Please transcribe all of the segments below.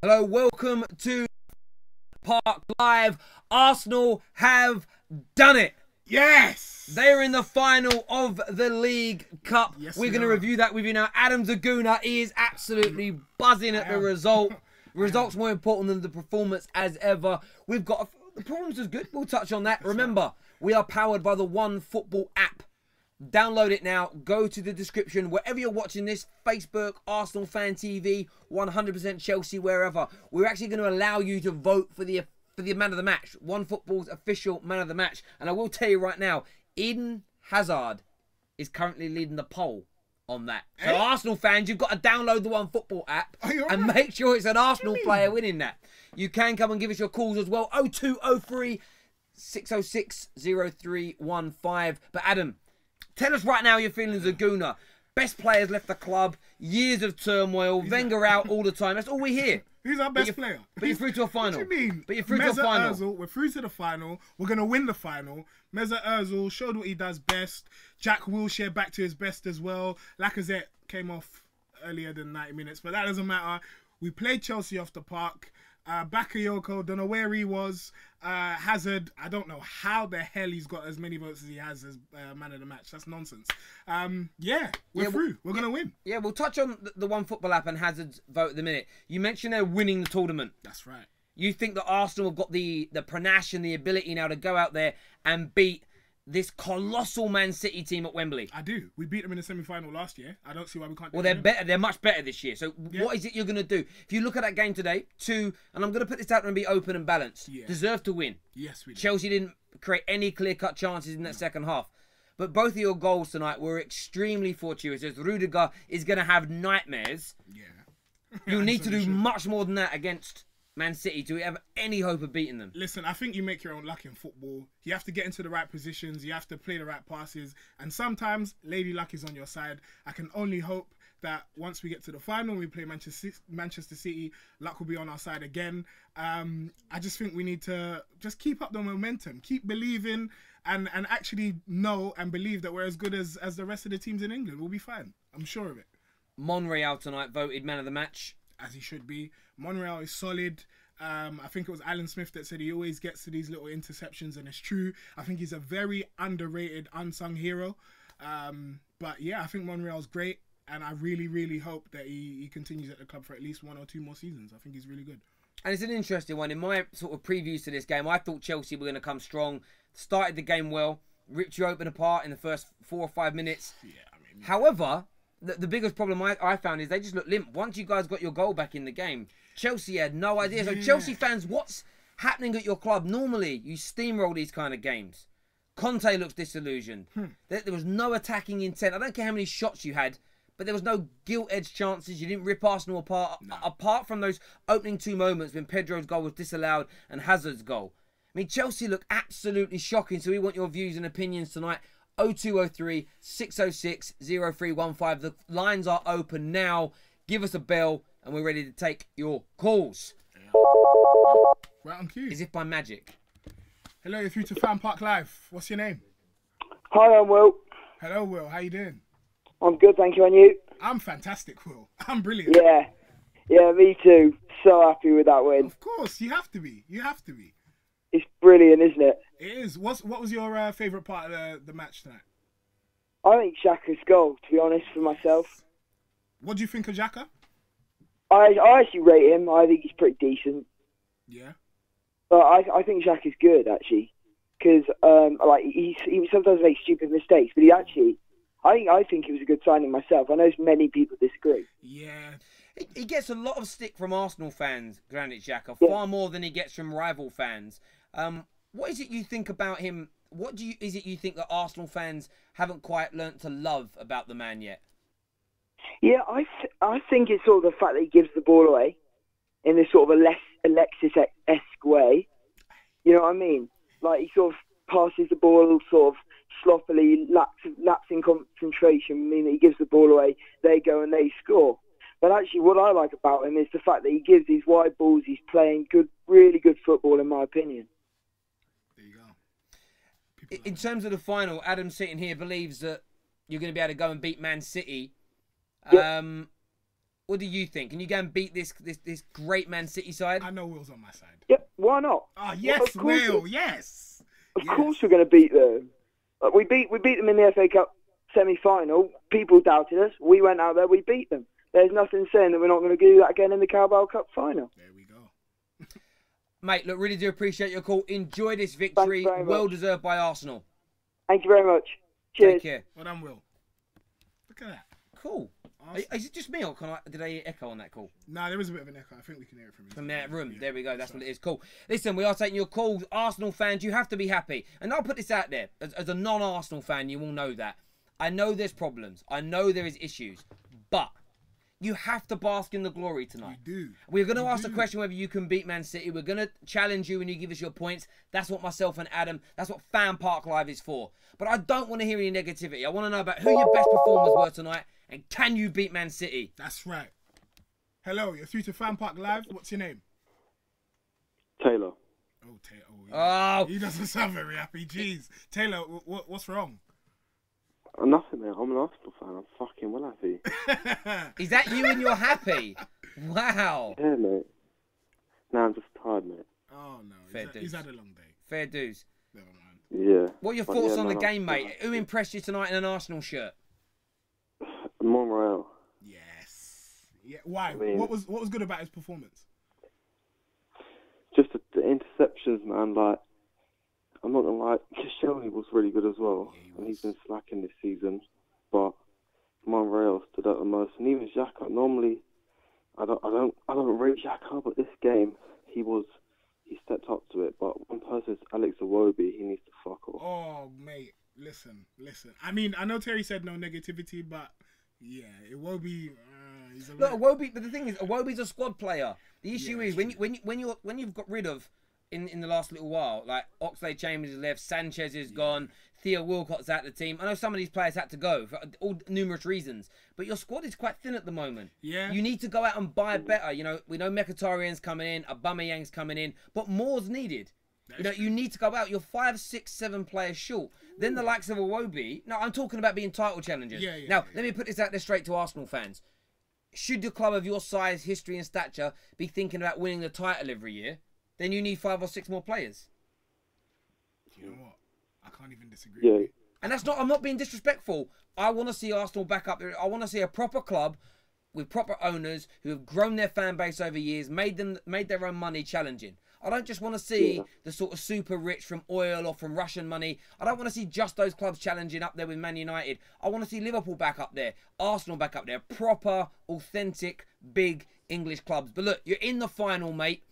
Hello, welcome to Park Live. Arsenal have done it. Yes! They're in the final of the League Cup. Yes, We're going to review that with you now. Adam Zaguna is absolutely buzzing at the result. Results more important than the performance as ever. We've got the performance was good. We'll touch on that. Remember, we are powered by the One Football app. Download it now. Go to the description wherever you're watching this. Facebook, Arsenal Fan TV, 100% Chelsea, wherever. We're actually going to allow you to vote for the man of the match. One Football's official man of the match. And I will tell you right now, Eden Hazard is currently leading the poll on that. So Arsenal fans, you've got to download the One Football app and make sure it's an Arsenal player winning that. You can come and give us your calls as well. 0203 606 0315. But Adam, tell us right now your feelings of Zaguna. Best players left the club, years of turmoil, Wenger out all the time. That's all we hear. Who's our best player? But you're through to a final. What do you mean? But you're through to a final. Ozil, we're through to the final. We're going to win the final. Mesut Ozil showed what he does best. Jack Wilshere back to his best as well. Lacazette came off earlier than 90 minutes, but that doesn't matter. We played Chelsea off the park. Bakayoko, don't know where he was. Hazard, I don't know how the hell he's got as many votes as he has as man of the match. That's nonsense. We're through. We're going to win. Yeah, we'll touch on the One Football app and Hazard's vote in the minute. You mentioned they're winning the tournament. That's right. You think that Arsenal have got the panache and the ability now to go out there and beat this colossal Man City team at Wembley? I do. We beat them in the semi-final last year. I don't see why we can't do Well, they're better. They're much better this year. So what is it you're going to do? If you look at that game today, and I'm going to put this out there and be open and balanced. Yeah. Deserve to win. Yes, we did. Chelsea didn't create any clear-cut chances in that second half. But both of your goals tonight were extremely fortuitous. Rudiger is going to have nightmares. Yeah. You'll need to do much more than that against Man City to have any hope of beating them. Listen, I think you make your own luck in football. You have to get into the right positions. You have to play the right passes. And sometimes lady luck is on your side. I can only hope that once we get to the final, we play Manchester City, luck will be on our side again. I just think we need to just keep up the momentum. Keep believing and actually know and believe that we're as good as the rest of the teams in England. We'll be fine. I'm sure of it. Monreal tonight voted man of the match. As he should be. Monreal is solid. I think it was Alan Smith that said he always gets to these little interceptions, and it's true. I think he's a very underrated, unsung hero. But yeah, I think Monreal's great, and I really, really hope that he continues at the club for at least 1 or 2 more seasons. I think he's really good. And it's an interesting one. In my sort of previews to this game, I thought Chelsea were going to come strong. Started the game well, ripped you open apart in the first 4 or 5 minutes. Yeah, I mean, however, the biggest problem I found is they just looked limp. Once you guys got your goal back in the game, Chelsea had no idea. So Chelsea fans, what's happening at your club? Normally, you steamroll these kind of games. Conte looks disillusioned. There was no attacking intent. I don't care how many shots you had, but there was no gilt-edged chances. You didn't rip Arsenal apart. No. Apart from those opening 2 moments when Pedro's goal was disallowed and Hazard's goal. I mean, Chelsea look absolutely shocking. So we want your views and opinions tonight. 0203 606 0315. The lines are open now. Give us a bell and we're ready to take your calls. Right on cue. Is it by magic? Hello, you're through to FanPark Live. What's your name? Hi, I'm Will. Hello, Will. How you doing? I'm good, thank you. And you? I'm fantastic, Will. I'm brilliant. Yeah, me too. So happy with that win. Of course, you have to be. You have to be. It's brilliant, isn't it? It is. What was your favourite part of the match tonight? I think Xhaka's goal, to be honest, for myself. What do you think of Xhaka? I actually rate him. I think he's pretty decent. Yeah. But I think Xhaka's good, actually. Because he sometimes makes stupid mistakes, but I think he was a good signing myself. I know many people disagree. Yeah. He gets a lot of stick from Arsenal fans, Granit Xhaka, far more than he gets from rival fans. What is it you think about him? Is it you think that Arsenal fans haven't quite learnt to love about the man yet? Yeah, I think it's sort of the fact that he gives the ball away in this sort of Alexis-esque way. You know what I mean? Like, he sort of passes the ball sort of sloppily, lapsing concentration, meaning he gives the ball away, they go and they score. But actually, what I like about him is the fact that he gives these wide balls. He's playing really good football, in my opinion. There you go. In terms of the final, Adam sitting here believes that you're going to be able to go and beat Man City. Yep. What do you think? Can you go and beat this great Man City side? I know Will's on my side. Yep, why not? Oh, yes, Will, yes. Of course we're going to beat them. We beat them in the FA Cup semi-final. People doubted us. We went out there, we beat them. There's nothing saying that we're not going to do that again in the Carabao Cup final. There we go. Mate, look, really do appreciate your call. Enjoy this victory. Well deserved by Arsenal. Thank you very much. Cheers. Take care. Well done, Will. Look at that. Cool. Is it just me, or did I hear echo on that call? Nah, there is a bit of an echo. I think we can hear it from you. From that room. Yeah. There we go. That's what it is. Cool. Listen, we are taking your calls. Arsenal fans, you have to be happy. And I'll put this out there. As a non-Arsenal fan, you will know that. I know there's problems. I know there is issues. But you have to bask in the glory tonight. We do. We're going to ask the question whether you can beat Man City. We're going to challenge you when you give us your points. That's what myself and Adam, that's what FanPark Live is for. But I don't want to hear any negativity. I want to know about who your best performers were tonight and can you beat Man City? That's right. Hello, you're through to FanPark Live. What's your name? Taylor. Oh, Taylor. Oh. He doesn't sound very happy. Jeez. Taylor, what's wrong? Nothing, mate. I'm an Arsenal fan. I'm fucking well happy. Is that you and you're happy? Wow. Yeah, mate. Nah, I'm just tired, mate. Oh, no. Fair He's had a long day. Fair dues. Never mind. Yeah. What are your thoughts on the game, mate? Who impressed you tonight in an Arsenal shirt? Monreal. Yes. Yeah. Why? I mean, what was good about his performance? Just the interceptions, man. Like, I'm not gonna lie, Koscielny was really good as well, and he's been slacking this season. But Monreal stood out the most, and even Xhaka. Normally, I don't rate Xhaka, but this game he stepped up to it. But one person's Alex Iwobi. He needs to fuck off. Oh, mate, listen. I mean, I know Terry said no negativity, but yeah, it will be. Look, Iwobi, but the thing is, Iwobi's a squad player. The issue is when you've got rid of in the last little while, like Oxlade-Chamberlain has left, Sanchez is gone, Theo Walcott's out of the team. I know some of these players had to go for all numerous reasons, but your squad is quite thin at the moment. Yeah, you need to go out and buy better. You know, we know Mkhitaryan's coming in, Aubameyang's coming in, but more's needed. You need to go out. You're 5, 6, 7 players short. Then the likes of Iwobi. No, I'm talking about being title challengers. Now, let me put this out there straight to Arsenal fans. Should your club of your size, history and stature be thinking about winning the title every year, then you need 5 or 6 more players. You know what? I can't even disagree with you. And that's not, I'm not being disrespectful. I want to see Arsenal back up there. I want to see a proper club with proper owners who have grown their fan base over years, made their own money challenging. I don't just want to see the sort of super rich from oil or from Russian money. I don't want to see just those clubs challenging up there with Man United. I want to see Liverpool back up there, Arsenal back up there, proper, authentic, big English clubs. But look, you're in the final, mate.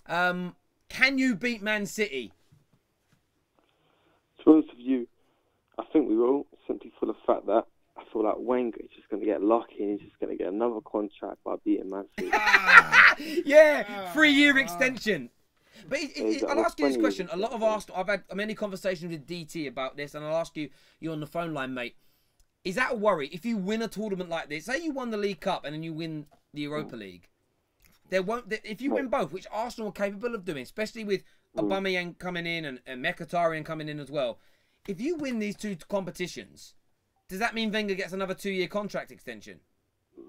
Can you beat Man City? To be honest with you, I think we will, simply for the fact that I feel like Wenger is just going to get lucky and he's just going to get another contract by beating Man City. 3-year extension. But I'll ask you this question. A lot of Arsenal, I've had many conversations with DT about this, and I'll ask you on the phone line, mate. Is that a worry? If you win a tournament like this, say you won the League Cup and then you win the Europa League, if you win both, which Arsenal are capable of doing, especially with Aubameyang coming in and Mkhitaryan coming in as well, if you win these 2 competitions, does that mean Wenger gets another 2-year contract extension?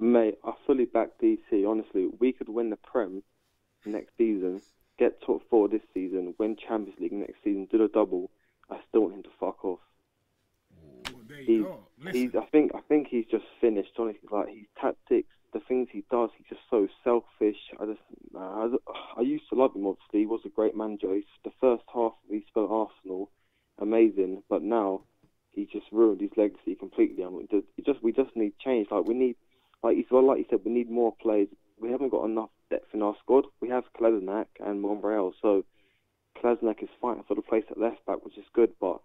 Mate, I fully back DC. Honestly, we could win the Prem next season, get top 4 this season, win Champions League next season, do the double. I still want him to fuck off. Well, there you go. I think he's just finished. Honestly, like his tactics, the things he does, he's just so selfish. I used to love him. Obviously, he was a great manager. The first half he spent at Arsenal, amazing, but now he just ruined his legacy completely. I mean, we just need change. Like we need, like you said, we need more players. We haven't got enough depth in our squad. We have Kolasinac and Monreal, so Kolasinac is fighting for the place at left back, which is good. But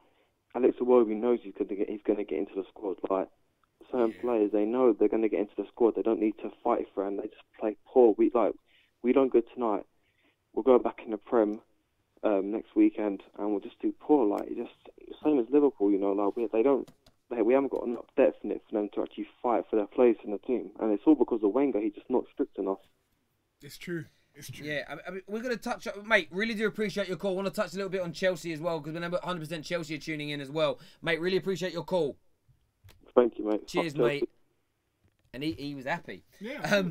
Alex Iwobi knows he's going to get into the squad. Like certain players, they know they're going to get into the squad. They don't need to fight for it, and they just play poor. We don't go tonight. We'll go back in the Prem next weekend, and we'll just do poor. Like just same as Liverpool, you know. Like we haven't got enough depth in it for them to actually fight for their place in the team, and it's all because of Wenger. He's just not strict enough. It's true. It's true. Yeah, I mean, we're going to touch, mate. Really do appreciate your call. Want to touch a little bit on Chelsea as well, because we know 100% Chelsea are tuning in as well, mate. Really appreciate your call. Thank you, mate. Cheers, mate. And he was happy. Yeah.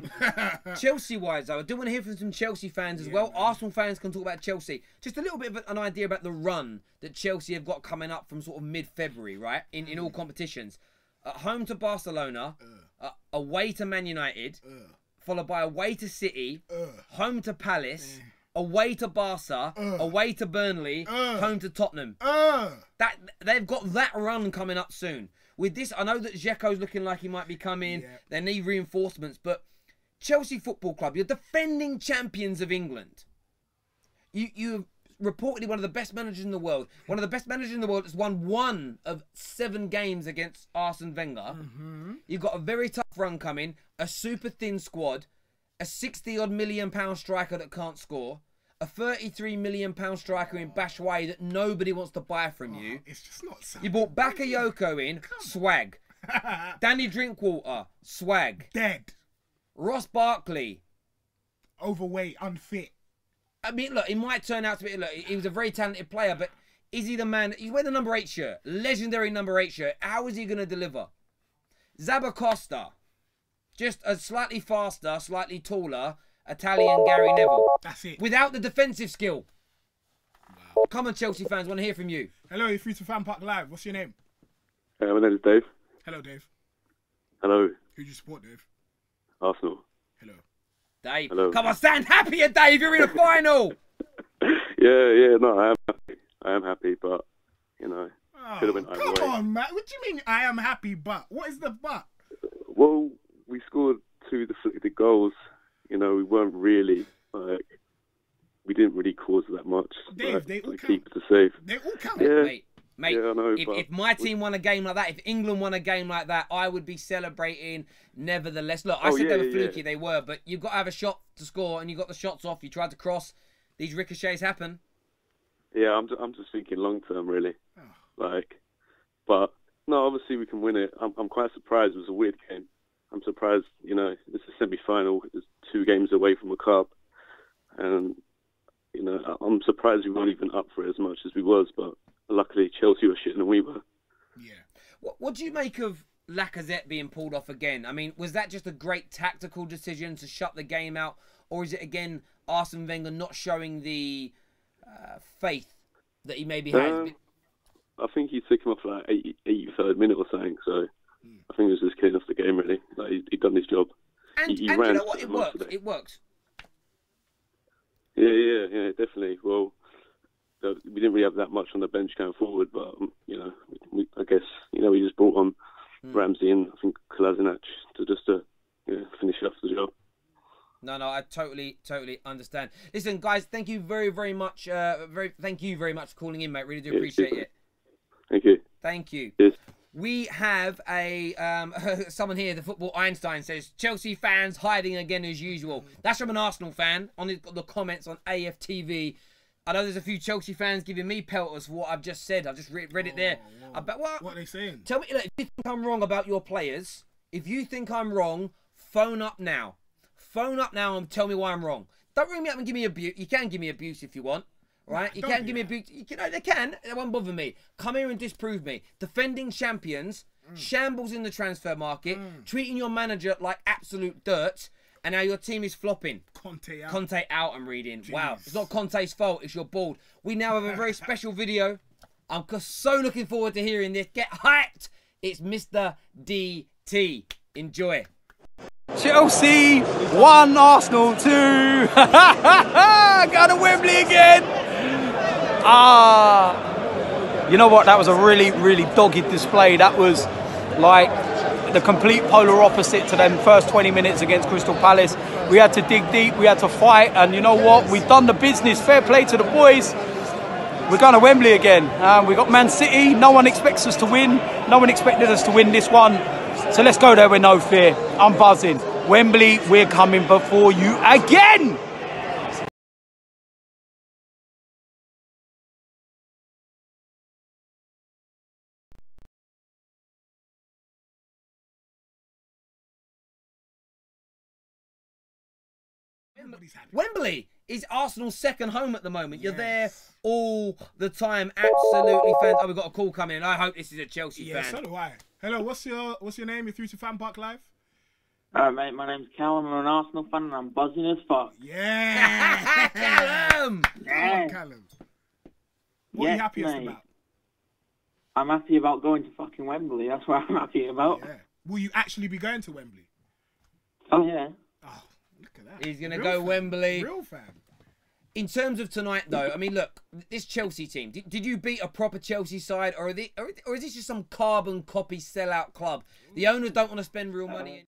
Chelsea-wise, though, I do want to hear from some Chelsea fans as well. Man. Arsenal fans can talk about Chelsea. Just a little bit of an idea about the run that Chelsea have got coming up from sort of mid-February, right? In all competitions. Home to Barcelona, away to Man United, followed by away to City, home to Palace, away to Barca, away to Burnley, home to Tottenham. They've got that run coming up soon. With this, I know that Dzeko's looking like he might be coming. Yeah. They need reinforcements. But Chelsea Football Club, you're defending champions of England. You're reportedly one of the best managers in the world. One of the best managers in the world has won 1 of 7 games against Arsene Wenger. You've got a very tough run coming. A super thin squad. A 60-odd million pound striker that can't score. A 33 million pound striker in Bashway that nobody wants to buy from you. It's just not so. You bought Bakayoko in, swag. Danny Drinkwater, swag. Dead. Ross Barkley. Overweight, unfit. I mean, look, he might turn out to be, look, he was a very talented player, but is he the man? He's wearing the number 8 shirt. Legendary number 8 shirt. How is he going to deliver? Zabacosta. Just a slightly faster, slightly taller Italian Gary Neville. That's it. Without the defensive skill. Wow. Come on, Chelsea fans, want to hear from you. Hello, you're through to FanPark Live. What's your name? My name is Dave. Hello, Dave. Hello. Who do you support, Dave? Arsenal. Hello. Dave. Hello. Come on, stand happier, Dave. You're in a final. No, I am happy. I am happy, but, you know, could have been either way. Come on, man. What do you mean I am happy, but? What is the but? Well, we scored 2 deflected goals. You know, we weren't really, we didn't really cause that much. Dave, they all count. Keep it to save. They all count. Yeah. Mate, yeah, I know, if my team won a game like that, if England won a game like that, I would be celebrating nevertheless. Look, I said they were fluky, they were, but you've got to have a shot to score, and you got the shots off. You tried to cross. These ricochets happen. Yeah, I'm just thinking long term, really. But no, obviously we can win it. I'm quite surprised. It was a weird game. I'm surprised, you know, it's a semi-final. It's 2 games away from a cup. And, you know, I'm surprised we weren't even up for it as much as we was. But luckily, Chelsea were shitting and we were. Yeah. What do you make of Lacazette being pulled off again? I mean, was that just a great tactical decision to shut the game out? Or is it, again, Arsene Wenger not showing the faith that he maybe has? I think he took him off like 83rd minute or something. So I think it was just killing off the game, really. Like, he'd done his job. And you know what? It works. It works. Yeah, definitely. Well, we didn't really have that much on the bench going forward, but, you know, I guess, you know, we just brought on Ramsey and I think Kolasinac to just finish off the job. No, I totally understand. Listen, guys, thank you very much. Thank you very much for calling in, mate. Really do appreciate it. Thank you. Thank you. Cheers. We have someone here, the Football Einstein says, Chelsea fans hiding again as usual. That's from an Arsenal fan on the comments on AFTV. I know there's a few Chelsea fans giving me pelters for what I've just said. I've just read it there. What are they saying? Tell me, look, if you think I'm wrong about your players, if you think I'm wrong, phone up now. Phone up now and tell me why I'm wrong. Don't ring me up and give me abuse. You can give me abuse if you want. Right? You can give me abuse. You know, they can. It won't bother me. Come here and disprove me. Defending champions, shambles in the transfer market, treating your manager like absolute dirt, and now your team is flopping. Conte out, I'm reading. Jeez. Wow. It's not Conte's fault. It's your board. We now have a very special video. I'm so looking forward to hearing this. Get hyped. It's Mr. DT. Enjoy. Chelsea 1, Arsenal 2. Go to Wembley again. You know what? That was a really dogged display. That was like the complete polar opposite to them first 20 minutes against Crystal Palace. We had to dig deep. We had to fight. And you know what? We've done the business. Fair play to the boys. We're going to Wembley again. We got Man City. No one expects us to win. No one expected us to win this one. So let's go there with no fear. I'm buzzing. Wembley, we're coming before you again. Wembley is Arsenal's second home at the moment. You're there all the time. Absolutely fantastic. Oh, we've got a call coming in. I hope this is a Chelsea fan. Yeah, so do I. Hello, what's your name? You're through to FanPark Live. Alright, mate, my name's Callum. I'm an Arsenal fan and I'm buzzing as fuck. Yeah! Callum! Come on, Callum. What are you happiest mate. about? I'm happy about going to fucking Wembley. That's what I'm happy about. Yeah. Will you actually be going to Wembley? Oh, yeah. Oh, look at that. He's going to Real go fan. Wembley. Real fan. In terms of tonight, though, I mean, look, this Chelsea team, did you beat a proper Chelsea side, or is this just some carbon copy sellout club? The owners don't want to spend real money.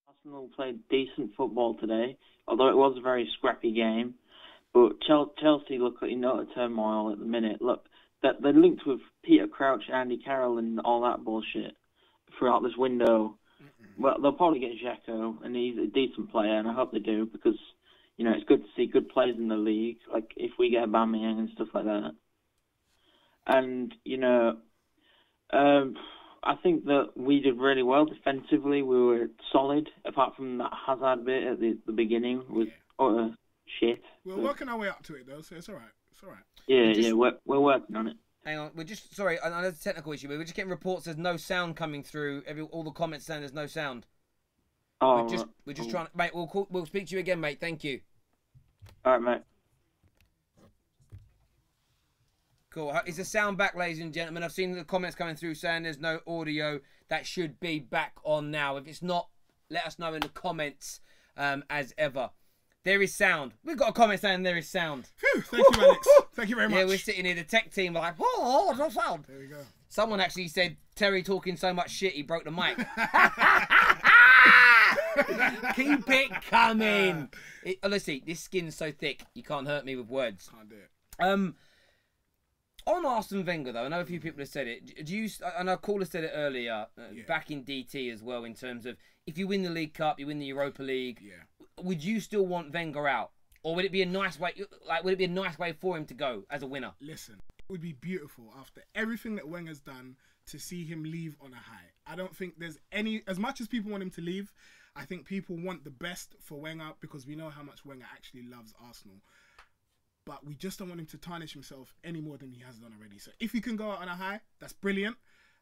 Arsenal played decent football today, although it was a very scrappy game. But Chelsea look in utter turmoil at the minute. Look, that they're linked with Peter Crouch, Andy Carroll, and all that bullshit throughout this window. Well, they'll probably get Xhaka, and he's a decent player, and I hope they do, because, you know, it's good to see good players in the league, like if we get Aubameyang and stuff like that. And, you know, I think that we did really well defensively. We were solid, apart from that Hazard bit at the beginning was utter shit. We're working our way up to it, though, so it's all right. It's all right. Yeah, we're working on it. Hang on, we're just, sorry, I know there's a technical issue, but we're just getting reports there's no sound coming through. All the comments saying there's no sound. Oh, We're just trying to, mate, we'll speak to you again, mate. Thank you. All right, mate. Cool. Is the sound back, ladies and gentlemen? I've seen the comments coming through saying there's no audio. That should be back on now. If it's not, let us know in the comments as ever. There is sound. We've got a comment saying there is sound. Phew, thank you, Alex. Thank you very much. Yeah, we're sitting here, the tech team, like, oh, no sound. There we go. Someone actually said, Terry talking so much shit, he broke the mic. Keep it coming. Honestly, this skin's so thick, you can't hurt me with words. Can't do it. On Arsene Wenger, though, I know a few people have said it. Do you? I know Caller said it earlier, back in DT as well, in terms of if you win the League Cup, you win the Europa League. Would you still want Wenger out, or would it be a nice way? Like, would it be a nice way for him to go as a winner? Listen, it would be beautiful after everything that Wenger's done to see him leave on a high. I don't think there's any. As much as people want him to leave, I think people want the best for Wenger because we know how much Wenger actually loves Arsenal. But we just don't want him to tarnish himself any more than he has done already. So if he can go out on a high, that's brilliant.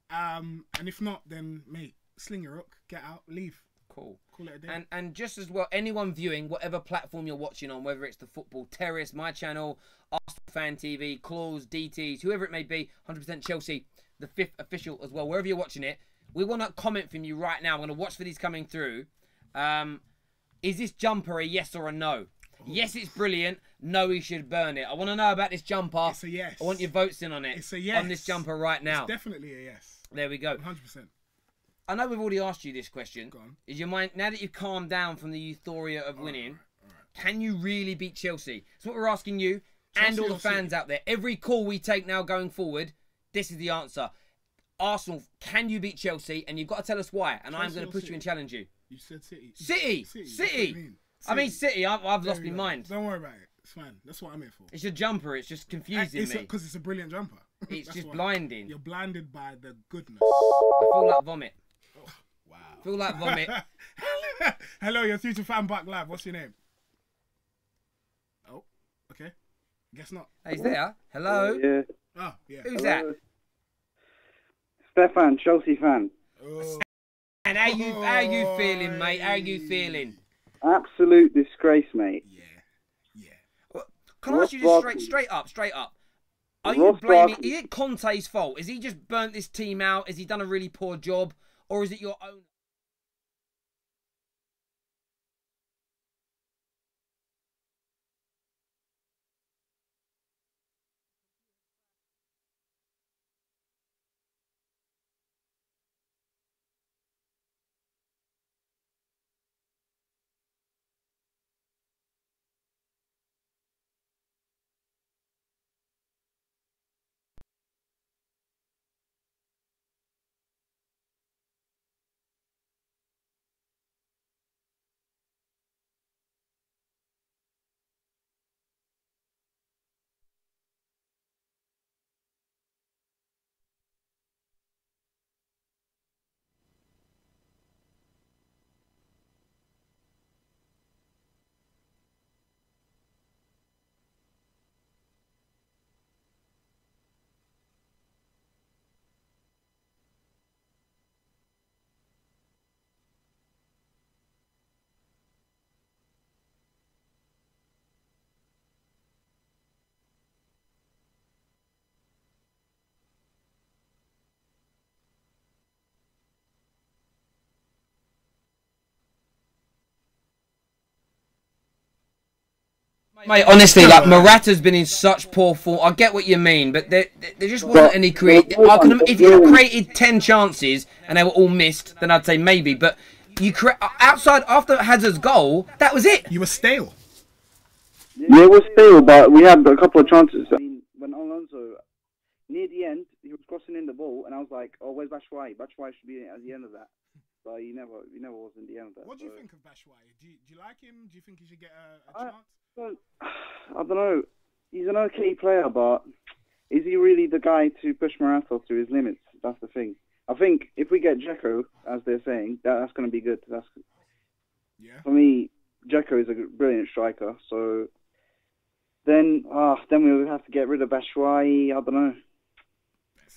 And if not, then, mate, sling your hook, get out, leave. Cool. Call it a day. And just as well, anyone viewing, whatever platform you're watching on, whether it's the Football Terrace, my channel, Arsenal Fan TV, Claws, DTs, whoever it may be, 100% Chelsea, the 5th official as well, wherever you're watching it, we want a comment from you right now. I'm going to watch for these coming through. Is this jumper a yes or a no? Yes, it's brilliant. No, he should burn it. I want to know about this jumper. It's a yes. I want your votes in on it. It's a yes. On this jumper right now. It's definitely a yes. There we go. 100%. I know we've already asked you this question. Go on. Is your mind, now that you've calmed down from the euphoria of winning, all right. can you really beat Chelsea? That's what we're asking you and Chelsea all the or fans City? out there. Every call we take now going forward, this is the answer. Arsenal, can you beat Chelsea? And you've got to tell us why. And I'm going to push you and challenge you. You said City. City. That's what I mean City. I've lost my There you go. mind. Don't worry about it. It's fine. That's what I'm here for. It's your jumper. It's just confusing me. Because it's a brilliant jumper. It's That's just why. blinding. You're blinded by the goodness. I feel like vomit. Oh, wow. I feel like vomit. Hello, you're through to FanPark Live. What's your name? Oh, okay. Guess not. Hey, he's there. Hello. Yeah. Oh, yeah. Who's that? Stefan, Chelsea fan. Oh. And how you feeling, mate? How you feeling? Absolute disgrace, mate. Yeah. Can I ask you just straight up? Are you Ross blaming? Barkley- Is it Conte's fault? Has he just burnt this team out? Has he done a really poor job, or is it your own? Mate, honestly, like Morata's been in such poor form. I get what you mean, but there just wasn't any create. If you had created 10 chances and they were all missed, then I'd say maybe. But you outside after Hazard's goal, that was it. You were stale. Yeah, it was stale, but we had a couple of chances. I mean, when Alonso, near the end, he was crossing in the ball, and I was like, oh, where's Batshuayi? Batshuayi should be at the end of that. But he never was in the end of that. What do you think of Batshuayi? Do you like him? Do you think he should get a chance? I don't know. He's an okay player, but is he really the guy to push Morata to his limits? That's the thing. I think if we get Dzeko, as they're saying, that's going to be good. For me, Dzeko is a brilliant striker, so then we would have to get rid of Batshuayi. I don't know.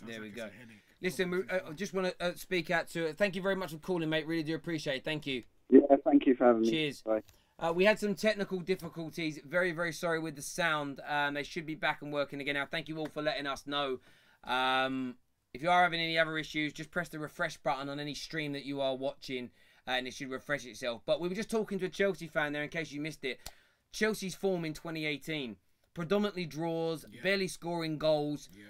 There we go. Listen, I just want to speak out to it. Thank you very much for calling, mate. Really do appreciate it. Thank you. Yeah, thank you for having me. Cheers. Bye. We had some technical difficulties. Very, very sorry with the sound. They should be back and working again now. Thank you all for letting us know. If you are having any other issues, just press the refresh button on any stream that you are watching and it should refresh itself. But we were just talking to a Chelsea fan there in case you missed it. Chelsea's form in 2018. Predominantly draws, barely scoring goals. Yeah.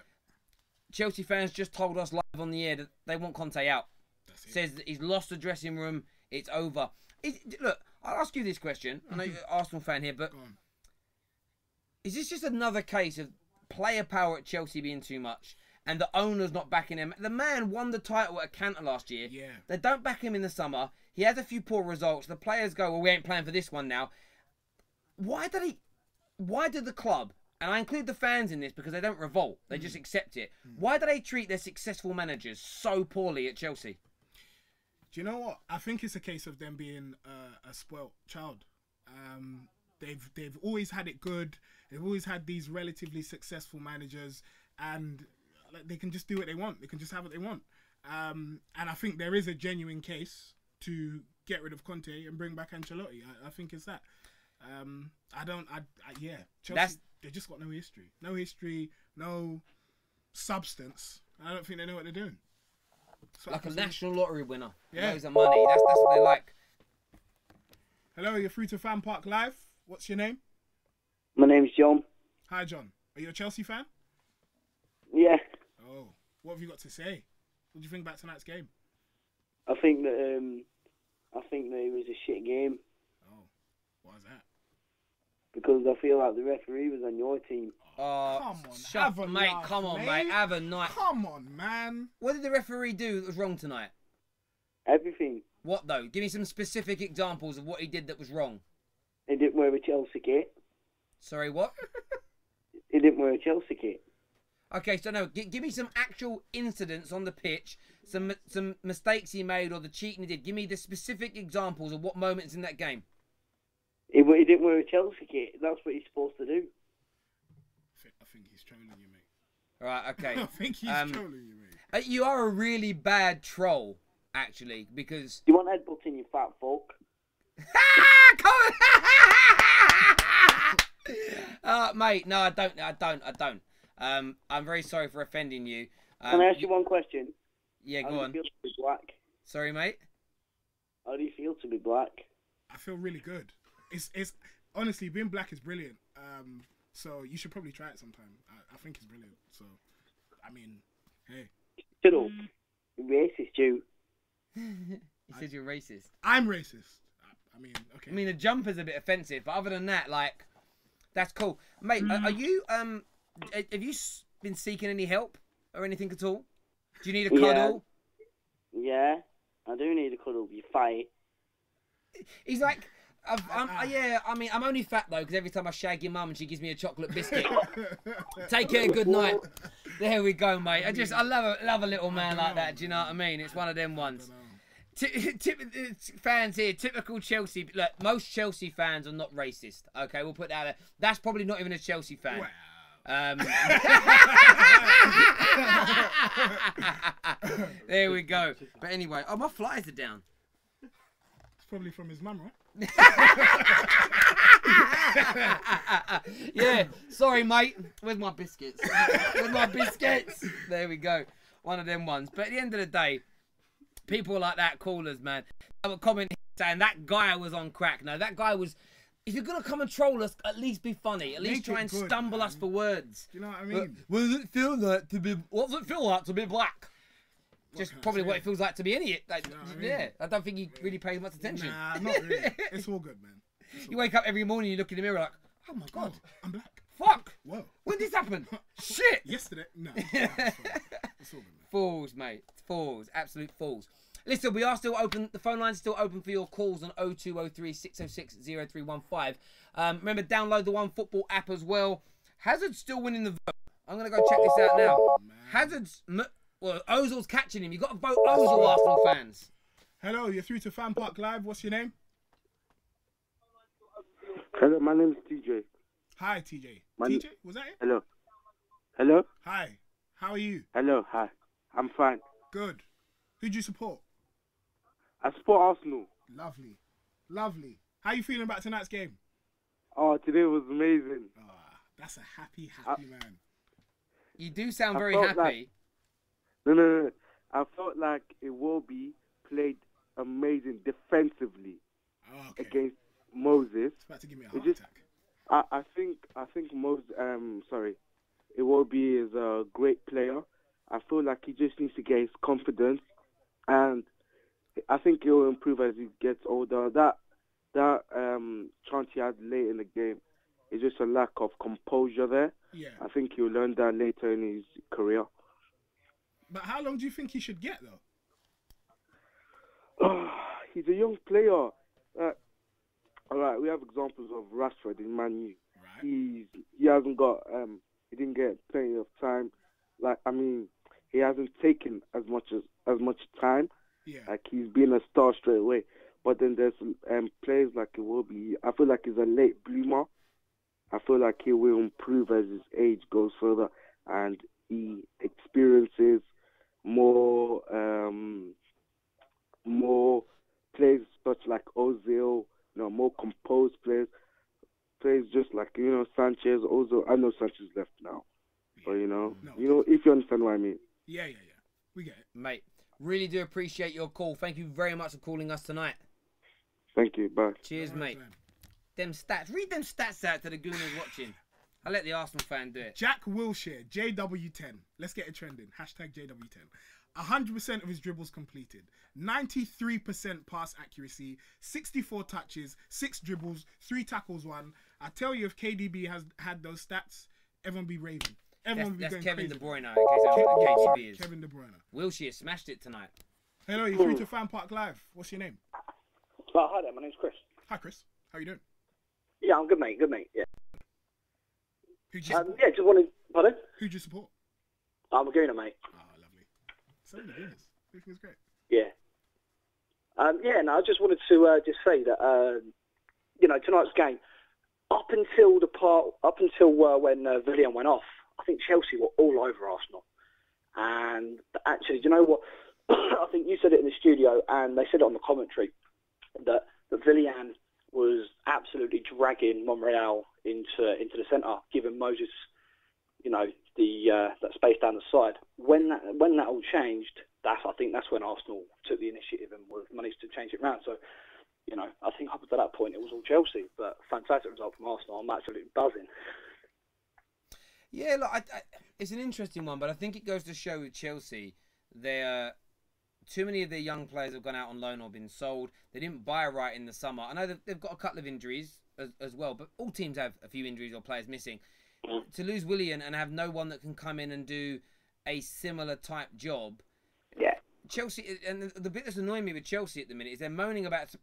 Chelsea fans just told us live on the air that they want Conte out. Says that he's lost the dressing room. It's over. Look, I'll ask you this question. I know you're an Arsenal fan here, but is this just another case of player power at Chelsea being too much and the owner's not backing him? The man won the title at Cantor last year. Yeah. They don't back him in the summer. He has a few poor results. The players go, well, we ain't playing for this one now. Why did the club, and I include the fans in this because they don't revolt, they just accept it. Why do they treat their successful managers so poorly at Chelsea? Do you know what? I think it's a case of them being a spoilt child. They've always had it good. They've always had these relatively successful managers, and they can just do what they want. They can just have what they want. And I think there is a genuine case to get rid of Conte and bring back Ancelotti. I think it's that. Chelsea, they just got no history, no substance. I don't think they know what they're doing. Like a national lottery winner. Yeah. Loads of money. That's what they like. Hello, you're through to FanPark Live. What's your name? My name's John. Hi, John. Are you a Chelsea fan? Yeah. Oh, what have you got to say? What do you think about tonight's game? I think that it was a shit game. Oh, why is that? Because I feel like the referee was on your team. Oh, come on, mate. Come on, mate. Have a night. Come on, man. What did the referee do that was wrong tonight? Everything. What, though? Give me some specific examples of what he did that was wrong. He didn't wear a Chelsea kit. Sorry, what? He didn't wear a Chelsea kit. Okay, so no, give me some actual incidents on the pitch, some mistakes he made or the cheating he did. Give me the specific examples of what moments in that game. He didn't wear a Chelsea kit. That's what he's supposed to do. I think he's trolling you, mate. Right, okay. I think he's trolling you, mate. You are a really bad troll, actually, because... Do you want headbutt in, you fat fuck? Come on! Mate, no, I don't. I'm very sorry for offending you. Can I ask you one question? Yeah, go on. How do you feel to be black? Sorry, mate? How do you feel to be black? I feel really good. It's honestly, being black is brilliant. So you should probably try it sometime. I think it's brilliant. So, I mean, hey. Shut up. Racist, you. You said you're racist. I'm racist. I mean, okay. I mean, the jumper's a bit offensive, but other than that, like, that's cool. Mate, are you, have you been seeking any help or anything at all? Do you need a cuddle? Yeah, I do need a cuddle. You fight. He's like... I'm only fat though because every time I shag your mum and she gives me a chocolate biscuit. Take care, good night. There we go, mate. I love a little man like that. Do you know what I mean? It's one of them ones. Fans here, typical Chelsea. Look, most Chelsea fans are not racist. Okay, we'll put that there. That's probably not even a Chelsea fan. Wow. There we go. But anyway, my flies are down. It's probably from his mum, right? Yeah, sorry, mate. Where's my biscuits? Where's my biscuits? There we go. One of them ones. But at the end of the day, people like that, callers, man, have a comment saying that guy was on crack. No, that guy was if you're gonna come and troll us, at least be funny. At least try and stumble us for words. Do you know what I mean? What does it feel like to be? What does it feel like to be black? Just probably what it feels like to be an idiot. Like, yeah, I don't think he really pays much attention. Nah, not really. It's all good, man. You wake up every morning, you look in the mirror like, oh my god, I'm black. Fuck! Whoa. When did this happen? Shit! Yesterday? No. It's all good, man. Fools, mate. Fools. Absolute fools. Listen, we are still open. The phone line's still open for your calls on 0203 606 0315. Remember, download the OneFootball app as well. Hazard's still winning the vote. I'm going to go check this out now. Hazard's... Well, Ozil's catching him. You've got to vote Ozil, Arsenal fans. Hello, you're through to FanPark Live. What's your name? Hello, my name is TJ. Hi, TJ. TJ, was that it? Hello. Hello? Hi. How are you? Hello, hi. I'm fine. Good. Who do you support? I support Arsenal. Lovely. Lovely. How are you feeling about tonight's game? Oh, today was amazing. Oh, that's a happy man. You do sound very happy. No. I felt like it will be played amazing defensively against Moses. It's about to give me a heart attack. I think Moses. It will be is a great player. I feel like he just needs to get his confidence, and I think he will improve as he gets older. That chance he had late in the game is just a lack of composure there. Yeah. I think he'll learn that later in his career. But how long do you think he should get, though? He's a young player. All right, we have examples of Rashford in Man U. Right. He hasn't got he didn't get plenty of time. He hasn't taken as much time. Yeah. Like he's been a star straight away. But then there's players like Iwobi. I feel like he's a late bloomer. I feel like he will improve as his age goes further and he experiences more players such like Ozil, more composed players just like, Sanchez, Ozil. I know Sanchez left now. But, if you understand what I mean. Yeah. We get it. Mate, really do appreciate your call. Thank you very much for calling us tonight. Thank you. Bye. Cheers, mate. Them stats. Read them stats out to the Gooners watching. I'll let the Arsenal fan do it. Jack Wilshere, JW10. Let's get it trending. Hashtag JW10. 100% of his dribbles completed. 93% pass accuracy. 64 touches. 6 dribbles. 3 tackles, 1. I tell you, if KDB has had those stats, everyone be raving. Everyone would be going Kevin crazy. De Bruyne, in case I don't know what KDB is. Kevin De Bruyne. Wilshere smashed it tonight. Hello, you're through to FanPark Live. What's your name? Hi there, my name's Chris. Hi, Chris. How you doing? Yeah, I'm good, mate. Good, mate. Yeah. Who do you support? Yeah, just wanted. Pardon? Who do you support? I'm a Gooner, mate. Oh, lovely. So many Gooners. Everything's great. Yeah. I just wanted to just say that tonight's game, up until when Villian went off, I think Chelsea were all over Arsenal. And actually, you know what? I think you said it in the studio, and they said it on the commentary that Villian was absolutely dragging Monreal into the centre, giving Moses, that space down the side. When that all changed, I think that's when Arsenal took the initiative and managed to change it round. So, I think up to that point it was all Chelsea, but fantastic result from Arsenal. I'm absolutely buzzing. Yeah, look, it's an interesting one, but I think it goes to show with Chelsea, too many of their young players have gone out on loan or been sold. They didn't buy right in the summer. I know they've got a couple of injuries as well, but all teams have a few injuries or players missing. To lose Willian and have no one that can come in and do a similar type job. Yeah. Chelsea, and the bit that's annoying me with Chelsea at the minute is they're moaning about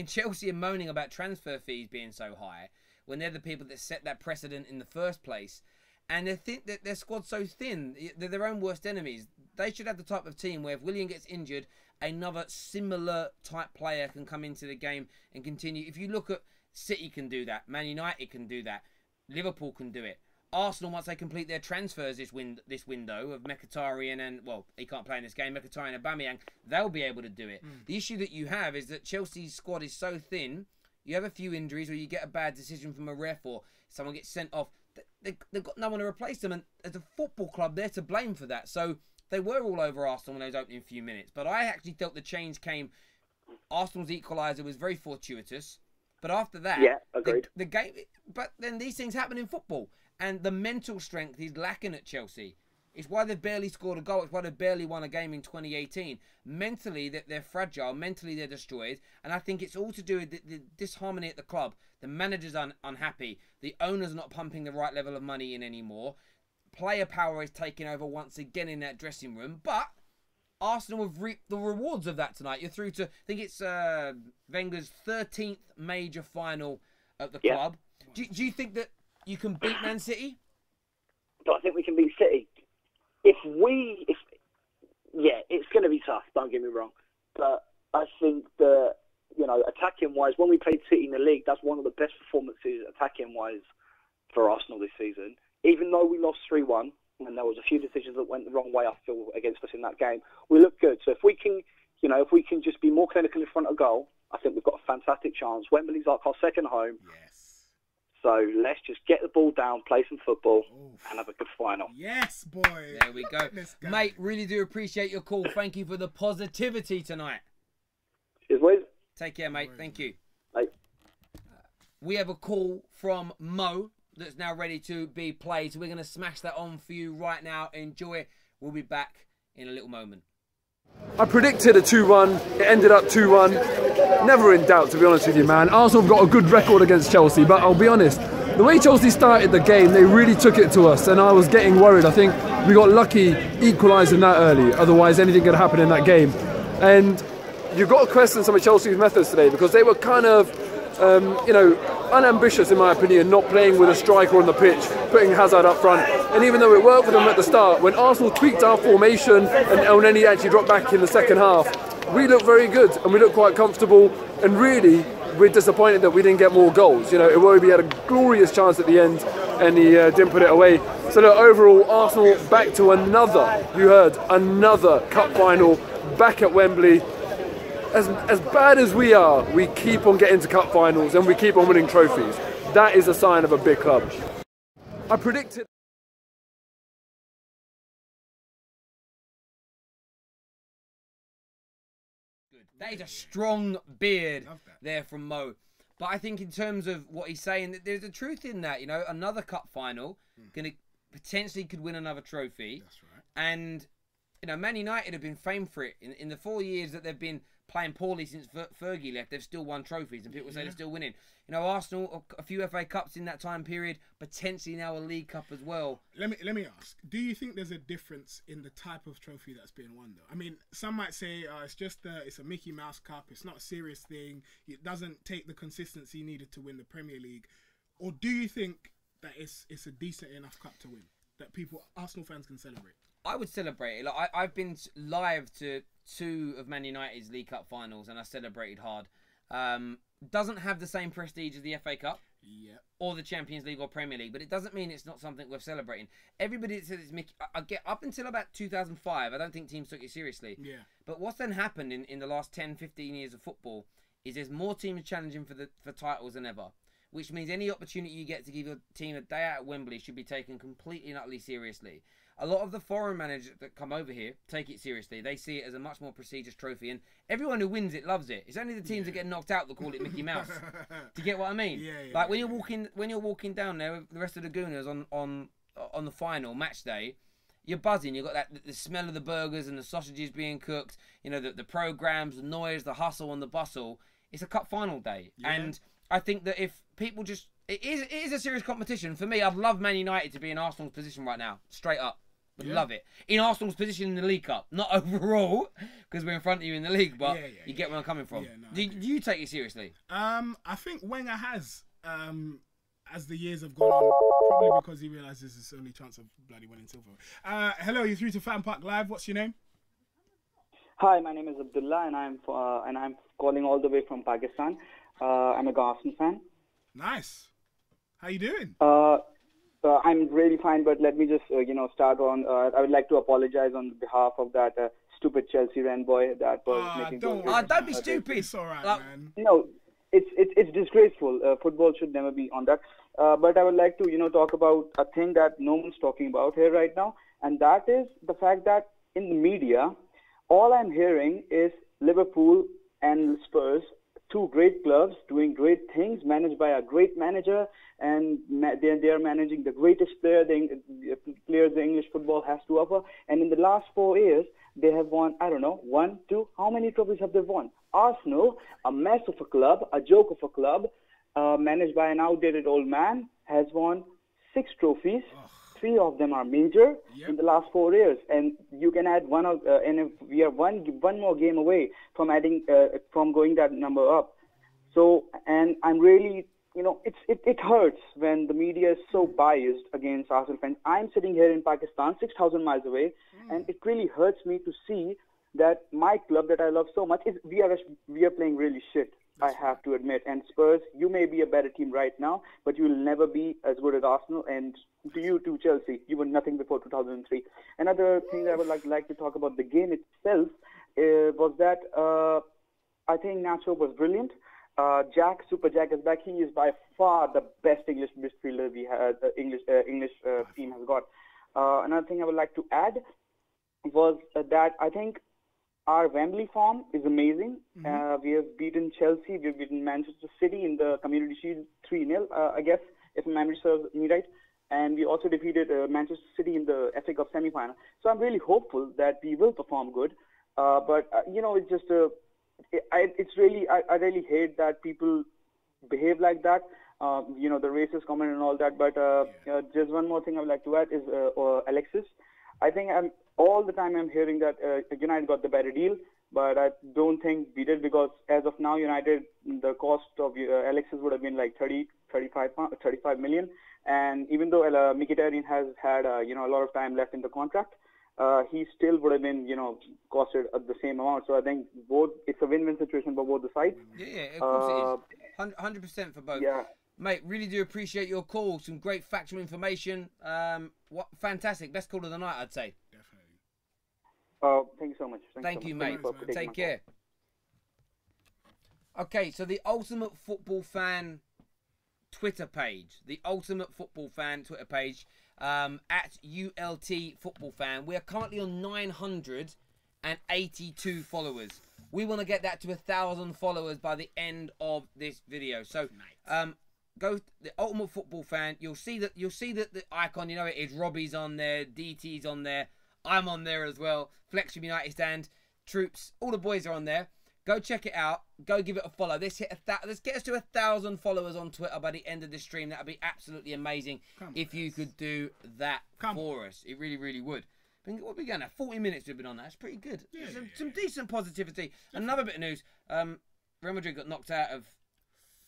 Chelsea are moaning about transfer fees being so high when they're the people that set that precedent in the first place. And they think that their squad's so thin, they're their own worst enemies. They should have the type of team where if Willian gets injured, another similar type player can come into the game and continue. If you look at City can do that, Man United can do that, Liverpool can do it. Arsenal, once they complete their transfers this window of Mkhitaryan and, well, he can't play in this game, Mkhitaryan and Aubameyang, they'll be able to do it. The issue that you have is that Chelsea's squad is so thin, you have a few injuries or you get a bad decision from a ref or someone gets sent off. They've got no one to replace them, and as a football club, they're to blame for that. So they were all over Arsenal when they was opening few minutes. But I actually felt the change came. Arsenal's equaliser was very fortuitous. But after that, Yeah, agreed. the game. But then these things happen in football, and the mental strength is lacking at Chelsea. It's why they've barely scored a goal. It's why they've barely won a game in 2018. Mentally, they're fragile. Mentally, they're destroyed. And I think it's all to do with the disharmony at the club. The manager's unhappy. The owner's not pumping the right level of money in anymore. Player power is taking over once again in that dressing room. But Arsenal have reaped the rewards of that tonight. You're through to, I think it's Wenger's 13th major final at the club. Do you think that you can beat Man City? Do I think we can beat City? It's going to be tough, don't get me wrong. But I think that, attacking-wise, when we played City in the league, that's one of the best performances attacking-wise for Arsenal this season. Even though we lost 3-1, and there was a few decisions that went the wrong way, I feel, against us in that game, we look good. So if we can just be more clinical in front of goal, I think we've got a fantastic chance. Wembley's like our second home. Yes. So let's just get the ball down, play some football, and have a good final. Yes, boy. There we go. Mate, really do appreciate your call. Thank you for the positivity tonight. Cheers, boys. Take care, mate. Thank you. Bye. We have a call from Mo that's now ready to be played. So we're going to smash that on for you right now. Enjoy it. We'll be back in a little moment. I predicted a 2-1, it ended up 2-1. Never in doubt, to be honest with you, man. Arsenal have got a good record against Chelsea, but I'll be honest, the way Chelsea started the game, they really took it to us, and I was getting worried. I think we got lucky equalising that early, otherwise anything could happen in that game. And you've got to question some of Chelsea's methods today, because they were kind of, unambitious in my opinion, not playing with a striker on the pitch, putting Hazard up front. And even though it worked for them at the start, when Arsenal tweaked our formation and then he actually dropped back in the second half, we looked very good and we looked quite comfortable. And really, we're disappointed that we didn't get more goals. Iwobi had a glorious chance at the end and he didn't put it away. So look, overall, Arsenal back to another cup final back at Wembley. As bad as we are, we keep on getting to cup finals and we keep on winning trophies. That is a sign of a big club. I predicted... That is a strong beard there from Mo. But I think in terms of what he's saying, there's a truth in that. Another cup final potentially could win another trophy. That's right. And, Man United have been famed for it. In the 4 years that they've been playing poorly since Fergie left, they've still won trophies, and people say they're still winning. Arsenal, a few FA Cups in that time period, potentially now a League Cup as well. Let me ask, do you think there's a difference in the type of trophy that's being won, though? I mean, some might say it's a Mickey Mouse Cup, it's not a serious thing, it doesn't take the consistency needed to win the Premier League. Or do you think that it's a decent enough cup to win, that Arsenal fans can celebrate? I would celebrate it. I've been live to 2 of Man United's League Cup finals, and I celebrated hard. Doesn't have the same prestige as the FA Cup or the Champions League or Premier League, but it doesn't mean it's not something worth celebrating. Everybody says it's Mickey. I get up until about 2005, I don't think teams took it seriously. Yeah. But what's then happened in the last 10, 15 years of football is there's more teams challenging for titles than ever, which means any opportunity you get to give your team a day out at Wembley should be taken completely and utterly seriously. A lot of the foreign managers that come over here take it seriously. They see it as a much more prestigious trophy, and everyone who wins it loves it. It's only the teams that get knocked out that call it Mickey Mouse. Do you get what I mean? When you're walking down there with the rest of the Gooners on the final match day, you're buzzing. You've got the smell of the burgers and the sausages being cooked. The programs, the noise, the hustle and the bustle. It's a cup final day, and I think that if people just it is a serious competition. For me, I'd love Man United to be in Arsenal's position right now, straight up. Would love it. In Arsenal's position in the League Cup. Not overall, because we're in front of you in the league, but you get where I'm coming from. Do you take it seriously? I think Wenger has, as the years have gone on, probably because he realises it's the only chance of bloody winning silver. Hello, you're through to FanPark Live. What's your name? Hi, my name is Abdullah, and I'm calling all the way from Pakistan. I'm a Arsenal fan. Nice. How you doing? I'm really fine, but let me just, start on. I would like to apologize on behalf of that stupid Chelsea ran boy that was making. Don't be stupid. It's all right, man. No, it's disgraceful. Football should never be on that. But I would like to, talk about a thing that no one's talking about here right now, and that is the fact that in the media, all I'm hearing is Liverpool and Spurs two great clubs doing great things, managed by a great manager, and they are managing the greatest players the English football has to offer. And in the last 4 years, they have won, I don't know, 1, 2, how many trophies have they won? Arsenal, a mess of a club, a joke of a club, managed by an outdated old man, has won 6 trophies. 3 of them are major in the last 4 years, and you can add one of, and if we are one more game away from adding, from going that number up. So, and I'm really, you know, it hurts when the media is so biased against Arsenal fans. I'm sitting here in Pakistan, 6,000 miles away, and it really hurts me to see that my club that I love so much we are playing really shit. I have to admit. And Spurs, you may be a better team right now, but you will never be as good as Arsenal. And to you too, Chelsea, you were nothing before 2003. Another thing I would like to talk about the game itself was that I think Nacho was brilliant. Super Jack is back. He is by far the best English midfielder we had. English team has got. Another thing I would like to add was that I think our Wembley form is amazing. We have beaten Chelsea. We have beaten Manchester City in the Community Shield 3-0, I guess, if memory serves me right. And we also defeated Manchester City in the FA Cup semi-final. So I'm really hopeful that we will perform good. But you know, it's just I really hate that people behave like that. You know, the racist comment and all that. But just one more thing I would like to add is Alexis. I think all the time I'm hearing that United got the better deal, but I don't think we did, because as of now, United, the cost of Alexis would have been like 35 million. And even though Mkhitaryan has had a lot of time left in the contract, he still would have been costed at the same amount. So I think it's a win-win situation for both the sides. Yeah, of course it is. 100% for both. Yeah. Mate, really do appreciate your call. Some great factual information. Fantastic. Best call of the night, I'd say. Definitely. Thank you so much. Thank you, mate. Take care. Okay, so the Ultimate Football Fan Twitter page. The Ultimate Football Fan Twitter page. At ULT Football Fan. We are currently on 982 followers. We want to get that to 1,000 followers by the end of this video. So, go to the Ultimate Football Fan. You'll see that the icon, you know, it is Robbie's on there, DT's on there, I'm on there as well. Flex from United Stand, Troops, all the boys are on there. Go check it out. Go give it a follow. Let's get us to 1,000 followers on Twitter by the end of this stream. That would be absolutely amazing if you could do that for us. It really, really would. What are we going at? 40 minutes we've been on that. That's pretty good. Yeah, some decent positivity. Another bit of news. Real Madrid got knocked out of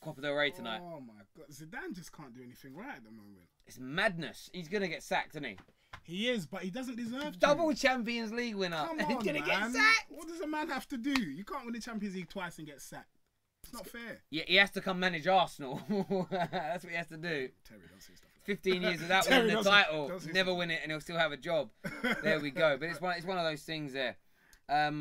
Copa del Rey tonight. Oh my God. Zidane just can't do anything right at the moment. It's madness. He's going to get sacked, isn't he? He is, but he doesn't deserve to. Double Champions League winner. Come on, He's going to get sacked. What does a man have to do? You can't win the Champions League twice and get sacked. It's not fair. Yeah, he has to come manage Arsenal. That's what he has to do. Terry, don't say stuff like 15 years without winning the title, never win it, and he'll still have a job. There we go. But it's one of those things there. A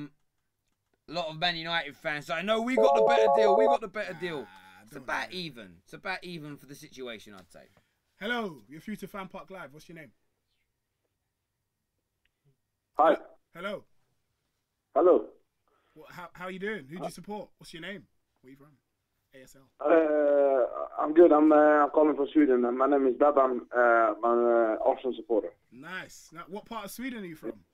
lot of Man United fans say, "No, we got the better deal. We got the better deal." It's about even. It's about even for the situation, I'd say. Hello, you're through to FanPark Live. What's your name? Hi. Hello. Hello. How are you doing? Who do you support? What's your name? Where are you from? ASL. I'm good. I'm calling from Sweden. My name is Bab. I'm an Arsenal supporter. Nice. Now, what part of Sweden are you from?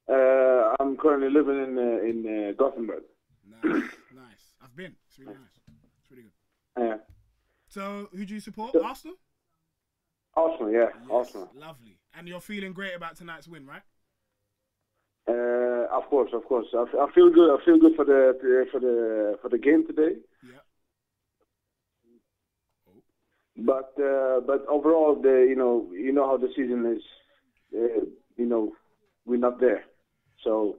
I'm currently living in Gothenburg. Nice. I've been. It's really nice. It's really good. Yeah. So, who do you support? Arsenal? Arsenal, yeah. Yes, Arsenal. Lovely. And you're feeling great about tonight's win, right? Of course. I feel good. I feel good for the game today. Yeah. But overall, you know how the season is. We're not there. So.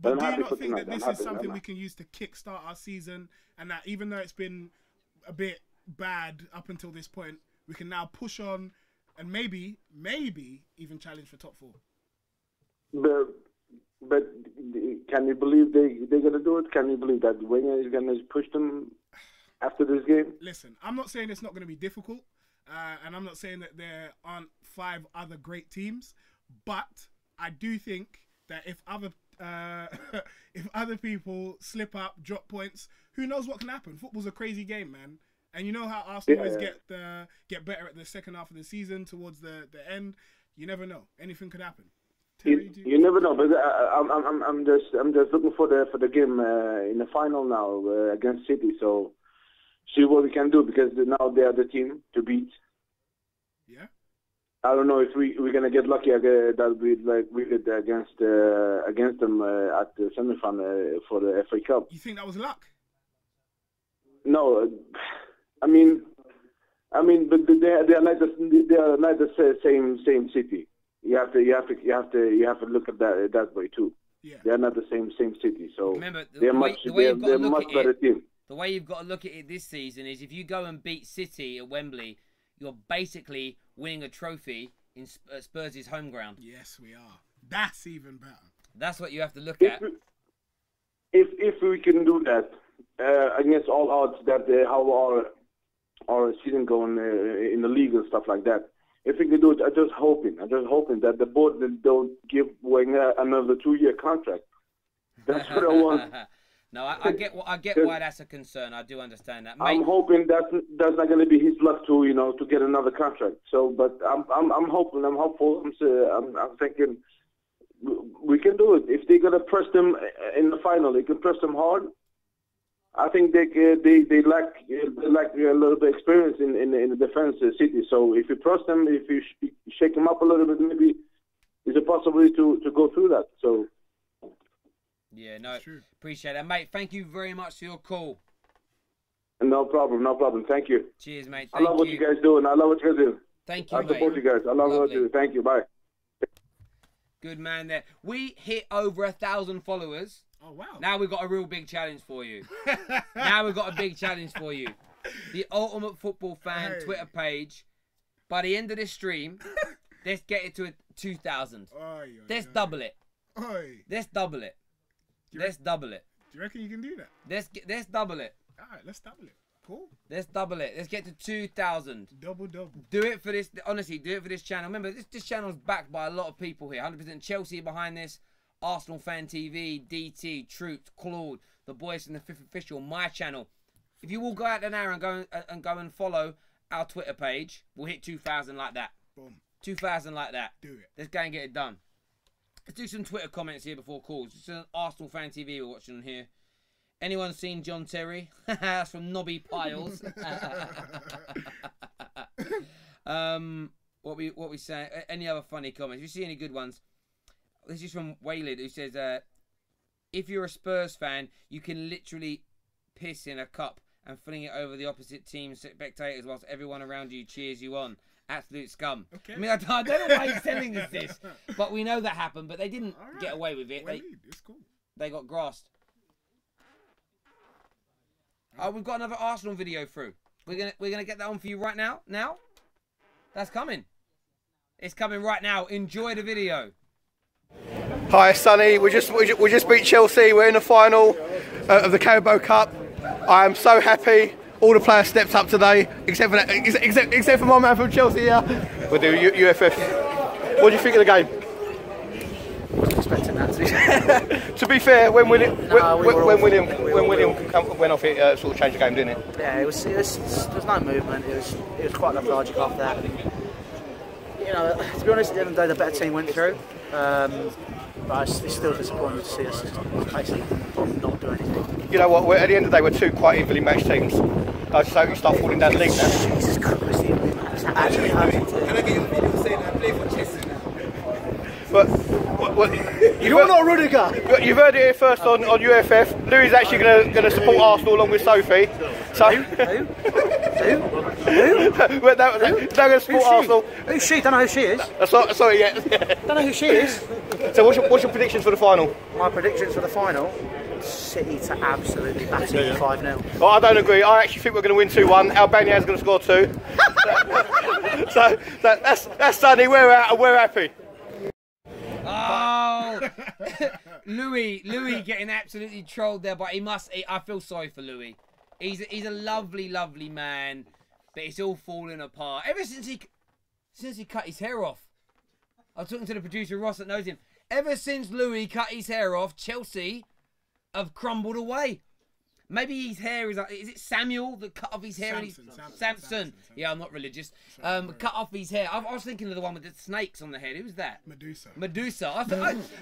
But do you not think that this is something we can use to kickstart our season, and that even though it's been a bit bad up until this point, we can now push on and maybe even challenge for top 4? But can you believe they're going to do it? Can you believe that Wenger is going to push them after this game? Listen, I'm not saying it's not going to be difficult, and I'm not saying that there aren't 5 other great teams, but I do think that if other if other people slip up, drop points, who knows what can happen? Football's a crazy game, man. And you know how Arsenal always get better at the second half of the season towards the end. You never know. Anything could happen. You never know, but I'm just looking for the game in the final now against City. So see what we can do, because now they are the team to beat. Yeah. I don't know if we're gonna get lucky that we did against them at the semi-final for the FA Cup. You think that was luck? No, I mean, but they are not the same city. You have to look at that way too. Yeah. They are not the same city. So remember, they're much better team. The way you've got to look at it this season is, if you go and beat City at Wembley, you're basically winning a trophy in Spurs' home ground. Yes, we are. That's even better. That's what you have to look at. If we can do that against all odds, that how our season going in the league and stuff like that. If we can do it, I'm just hoping that the board don't give Wenger another 2-year contract. That's what I want. No, I get why that's a concern. I do understand that. Mate, I'm hoping that's not going to be his luck to get another contract. So, but I'm hoping, I'm hopeful. I'm thinking we can do it. If they're going to press them in the final, they can press them hard. I think they lack a little bit of experience in the defense City. So if you press them, if you shake them up a little bit, maybe there's a possibility to go through that. So. Yeah, no, appreciate that, mate. Thank you very much for your call. No problem. Thank you. Cheers, mate. I love what you guys do, and I love what you guys do. Thank you, I support you guys. I love what you do. Thank you. Bye. Good man there. We hit over 1,000 followers. Oh, wow. Now we've got a real big challenge for you. The Ultimate Football Fan Twitter page. By the end of this stream, let's get it to 2,000. Let's double it. Let's double it. Let's double it. Do you reckon you can do that? Let's double it. All right, let's double it. Cool. Let's double it. Let's get to 2,000. Double. Do it for this. Honestly, do it for this channel. Remember, this channel's backed by a lot of people here. 100% Chelsea behind this. Arsenal Fan TV, DT, Troops, Claude, the boys from the Fifth Official, my channel. If you will go out there now and go and follow our Twitter page, we'll hit 2,000 like that. Boom. 2,000 like that. Do it. Let's go and get it done. Let's do some Twitter comments here before calls. It's an Arsenal Fan TV we're watching on here. Anyone seen John Terry? That's from Nobby Piles. What we say? Any other funny comments? If you see any good ones? This is from Waylid, who says, if you're a Spurs fan, you can literally piss in a cup and fling it over the opposite team's spectators whilst everyone around you cheers you on. Absolute scum. Okay. I mean, I don't know why he's telling us this, but we know that happened, but they didn't get away with it. It's cool. They got grassed. Oh, we've got another Arsenal video through. We're gonna get that on for you right now. Now, that's coming. It's coming right now. Enjoy the video. Hi, Sonny. We just beat Chelsea. We're in the final of the Carabao Cup. I am so happy. All the players stepped up today, except for my man from Chelsea here. We'll do UFF. What do you think of the game? Wasn't expecting that. To be fair, when William went off, it sort of changed the game, didn't it? Yeah, there was no movement. It was quite lethargic after that. You know, to be honest, at the end of the day, the better team went through. But it's still disappointing to see us basically not do anything. You know what? At the end of the day, we're two quite evenly matched teams. I just hope you start falling down the league now. Jesus Christ, it's actually happening. Can I get your video saying I play for Chelsea? But you're not Rudiger. You've heard it here first on UFF. Louis actually going to support Arsenal along with Sophie. So Who? They're going to support Arsenal. Who's she? Don't know who she is. Sorry, yeah. Don't know who she is. So what's your predictions for the final? My predictions for the final: City to absolutely batter you 5-0. Oh, I don't agree. I actually think we're going to win 2-1. Albania's going to score 2. so that's Sunny. We're out and we're happy. Oh, Louis getting absolutely trolled there, but I feel sorry for Louis. He's a lovely man, but it's all falling apart ever since he cut his hair off. I was talking to the producer Ross that knows him. Ever since Louis cut his hair off, Chelsea have crumbled away. Maybe his hair is like, is it Samuel that cut off his hair? Samson. Yeah, I'm not religious. Cut off his hair. I was thinking of the one with the snakes on the head. Who's that? Medusa. I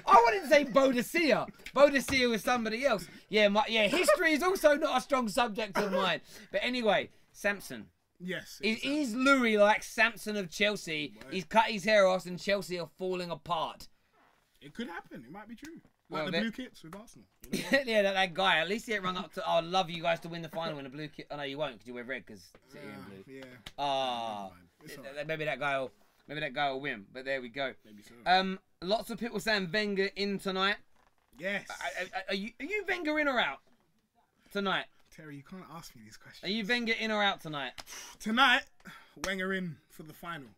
wanted to say Bodicea. Bodicea was somebody else. Yeah, history is also not a strong subject of mine. But anyway, Samson. Yes. Is Louis like Samson of Chelsea? He's cut his hair off and Chelsea are falling apart. It could happen. It might be true. Well, Like the blue kits with Arsenal. Yeah, that guy. At least he ain't rung up to. I'd love you guys to win the final in a blue kit. Oh no, you won't because you wear red because City in blue. Yeah. Maybe that guy will win. But there we go. Maybe so. Lots of people saying Wenger in tonight. Yes. Are you Wenger in or out tonight? Terry, you can't ask me these questions. Are you Wenger in or out tonight? Tonight, Wenger in for the final.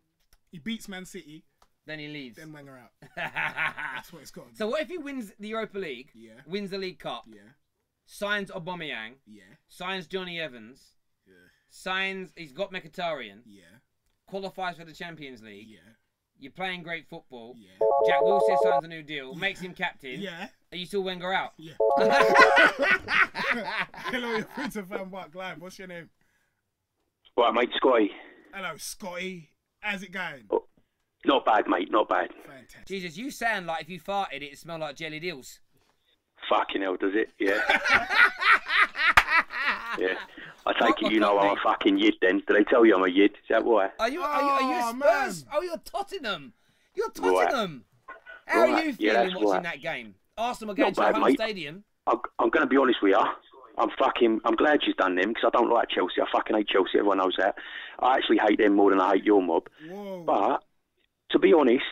He beats Man City. Then he leaves. Then Wenger out. That's what it's got to be. So what if he wins the Europa League? Yeah. Wins the League Cup. Yeah. Signs Aubameyang. Yeah. Signs Johnny Evans. Yeah. Signs. He's got Mkhitaryan. Yeah. Qualifies for the Champions League. Yeah. You're playing great football. Yeah. Jack Wilshere signs a new deal. Makes him captain. Yeah. Are you still Wenger out? Yeah. Hello, you're through to FanPark Live. What's your name? Right, mate, Scotty. Hello, Scotty. How's it going? Oh, not bad, mate, not bad. Fantastic. Jesus, you sound like if you farted, it smelled like jelly deals. Fucking hell, does it? Yeah. Yeah. I take it you know I'm a fucking yid then. Did they tell you I'm a yid? Is that why? Are you Spurs? Oh, you're Tottenham. You're Tottenham. How are you feeling watching that game? Arsenal are going to a home stadium. I'm going to be honest with you. I'm glad she's done them because I don't like Chelsea. I fucking hate Chelsea. Everyone knows that. I actually hate them more than I hate your mob. Whoa. But to be honest,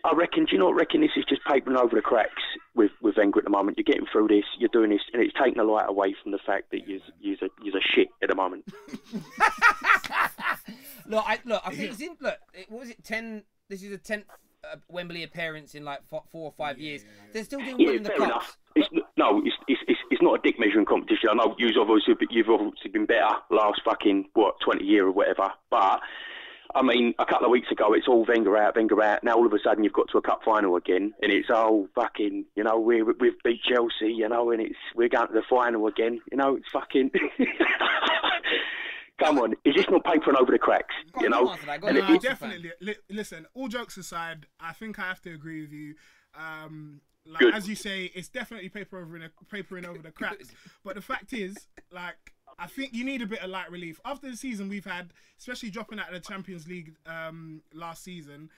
I reckon. Do you not reckon this is just papering over the cracks with Wenger at the moment? You're getting through this. You're doing this, and it's taking the light away from the fact that you're a shit at the moment. Look, I think it's in. Look, what was it? 10. This is the 10th Wembley appearance in like 4 or 5 years. They're still doing well in the cups. It's not a dick measuring competition. I know you've obviously been better last fucking 20 years or whatever. But I mean, a couple of weeks ago, it's all Wenger out. Now all of a sudden you've got to a cup final again, and it's fucking, we've beat Chelsea, and we're going to the final again. It's fucking. Come on, is this not papering over the cracks? Definitely. Listen, all jokes aside, I think I have to agree with you. As you say, it's definitely papering over the cracks. But the fact is, I think you need a bit of light relief. After the season we've had, especially dropping out of the Champions League last season,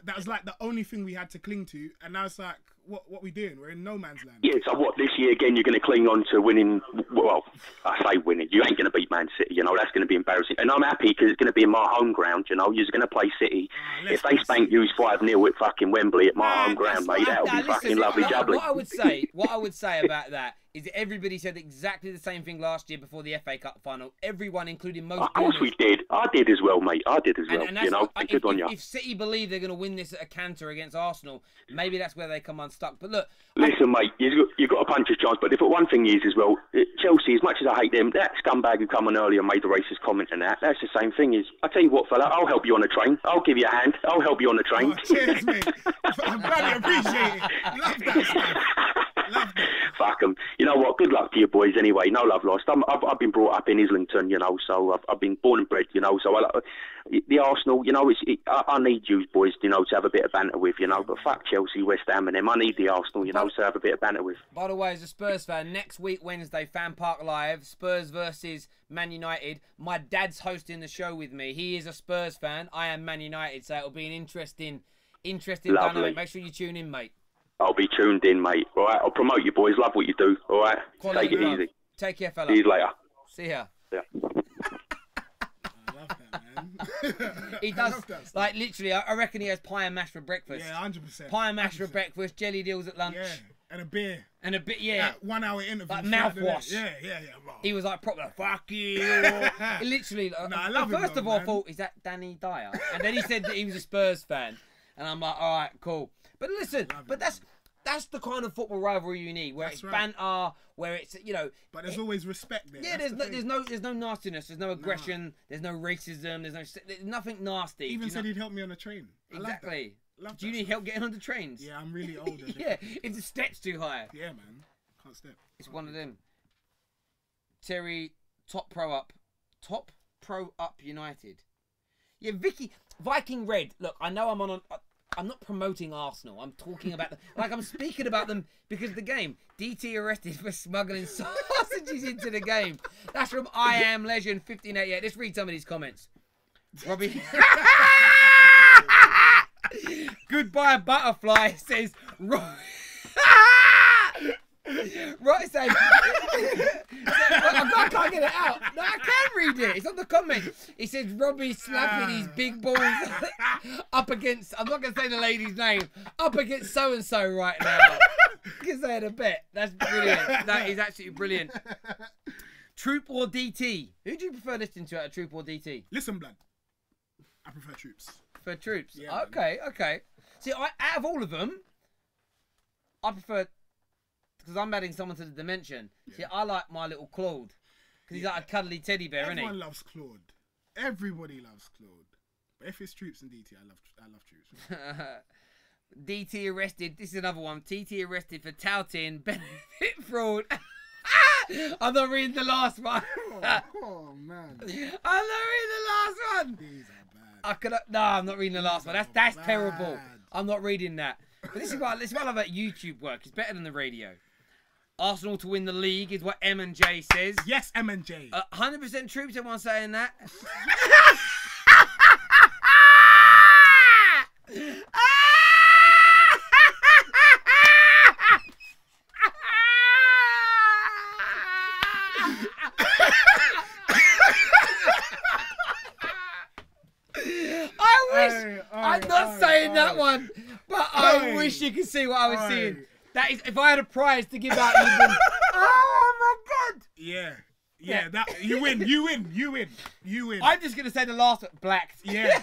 that was like the only thing we had to cling to. And now it's like, what we doing? We're in no man's land. Yeah, so what, this year again you're going to cling on to winning? Well, I say winning. You ain't going to beat Man City, that's going to be embarrassing. And I'm happy because it's going to be in my home ground, You're going to play City. If they spank you 5-0 at fucking Wembley at my home ground, mate, that'll be fucking lovely jubbly. What I would say about that is that everybody said exactly the same thing last year before the FA Cup final. Everyone, including most. Of course we did. I did as well, mate. I did as well. Good on you. If City believe they're going to win this at a canter against Arsenal, maybe that's where they come unstuck. But look, listen, mate, you've got a puncher's chance. But one thing is as well, Chelsea, as much as I hate them, that scumbag who come on earlier and made the racist comment and that's the same thing. I tell you what, fella, I'll help you on the train. I'll give you a hand. I'll help you on the train. Oh, cheers, mate. I'm glad you appreciate it. Love that stuff. Love that. Fuck them. You know what? Good luck to you boys anyway. No love lost. I've been brought up in Islington, so I've been born and bred, so the Arsenal, I need you boys, to have a bit of banter with, but fuck Chelsea, West Ham and them. I need the Arsenal, to have a bit of banter with. By the way, as a Spurs fan, next week, Wednesday, FanPark Live, Spurs versus Man United. My dad's hosting the show with me. He is a Spurs fan. I am Man United, so it'll be an interesting dynamic. Make sure you tune in, mate. I'll be tuned in, mate. All right, I'll promote you, boys. Love what you do. All right, take it easy. Take care, fella. See you later. See ya. Yeah. I love that, man. He does, literally, I reckon he has pie and mash for breakfast. Yeah, 100%. Pie and mash for breakfast, jelly deals at lunch. Yeah, and a beer. Yeah. 1 hour interview. Like mouthwash. Yeah. Wow. He was like, proper, fuck you. Literally, I love him. First of all, I thought, is that Danny Dyer? And then he said that he was a Spurs fan. And I'm like, all right, cool. But listen, that's the kind of football rivalry you need, where it's banter, where it's But there's always respect there. Yeah, there's no nastiness, there's no aggression, there's no racism, there's nothing nasty. Even said he'd help me on a train. Exactly. Love Do you that need stuff. help getting on the trains? Yeah, I'm really older. Yeah, if the step's too high. Yeah, man. Can't step. It's one of them. Terry, top pro up United. Yeah, Viking Red. Look, I know I'm not promoting Arsenal. I'm talking about I'm speaking about them because of the game. DT arrested for smuggling sausages into the game. That's from I Am Legend 1588. Let's read some of these comments. Robbie. Goodbye Butterfly says Right, saying, I can't get it out. No, I can read it. It's on the comment. He says Robbie slapping his big balls up against. I'm not going to say the lady's name. Up against so and so right now. Because they had a bet. That's brilliant. That is absolutely brilliant. Troop or DT? Who do you prefer listening to out of Troop or DT? Listen, blood. I prefer Troops. For Troops. Yeah, okay, okay. See, out of all of them, I prefer. Because I'm adding someone to the dimension. Yeah. See, I like my little Claude. Because he's like a cuddly teddy bear, isn't he? Everyone loves Claude. Everybody loves Claude. But if it's Troops and DT, I love Troops. DT arrested. This is another one. TT arrested for touting benefit fraud. I'm not reading the last one. Oh man. I'm not reading the last one. These are bad. No, I'm not reading the last one. That's terrible. I'm not reading that. But this is what I love about YouTube work. It's better than the radio. Arsenal to win the league is what M and J says. Yes, M and J. 100% Troops. Everyone saying that. I'm not saying that one, but I wish you could see what I was seeing. That is, if I had a prize to give out, you'd been, oh my god! Yeah, that you win, you win, you win, you win. I'm just gonna say the last one, black. Yeah.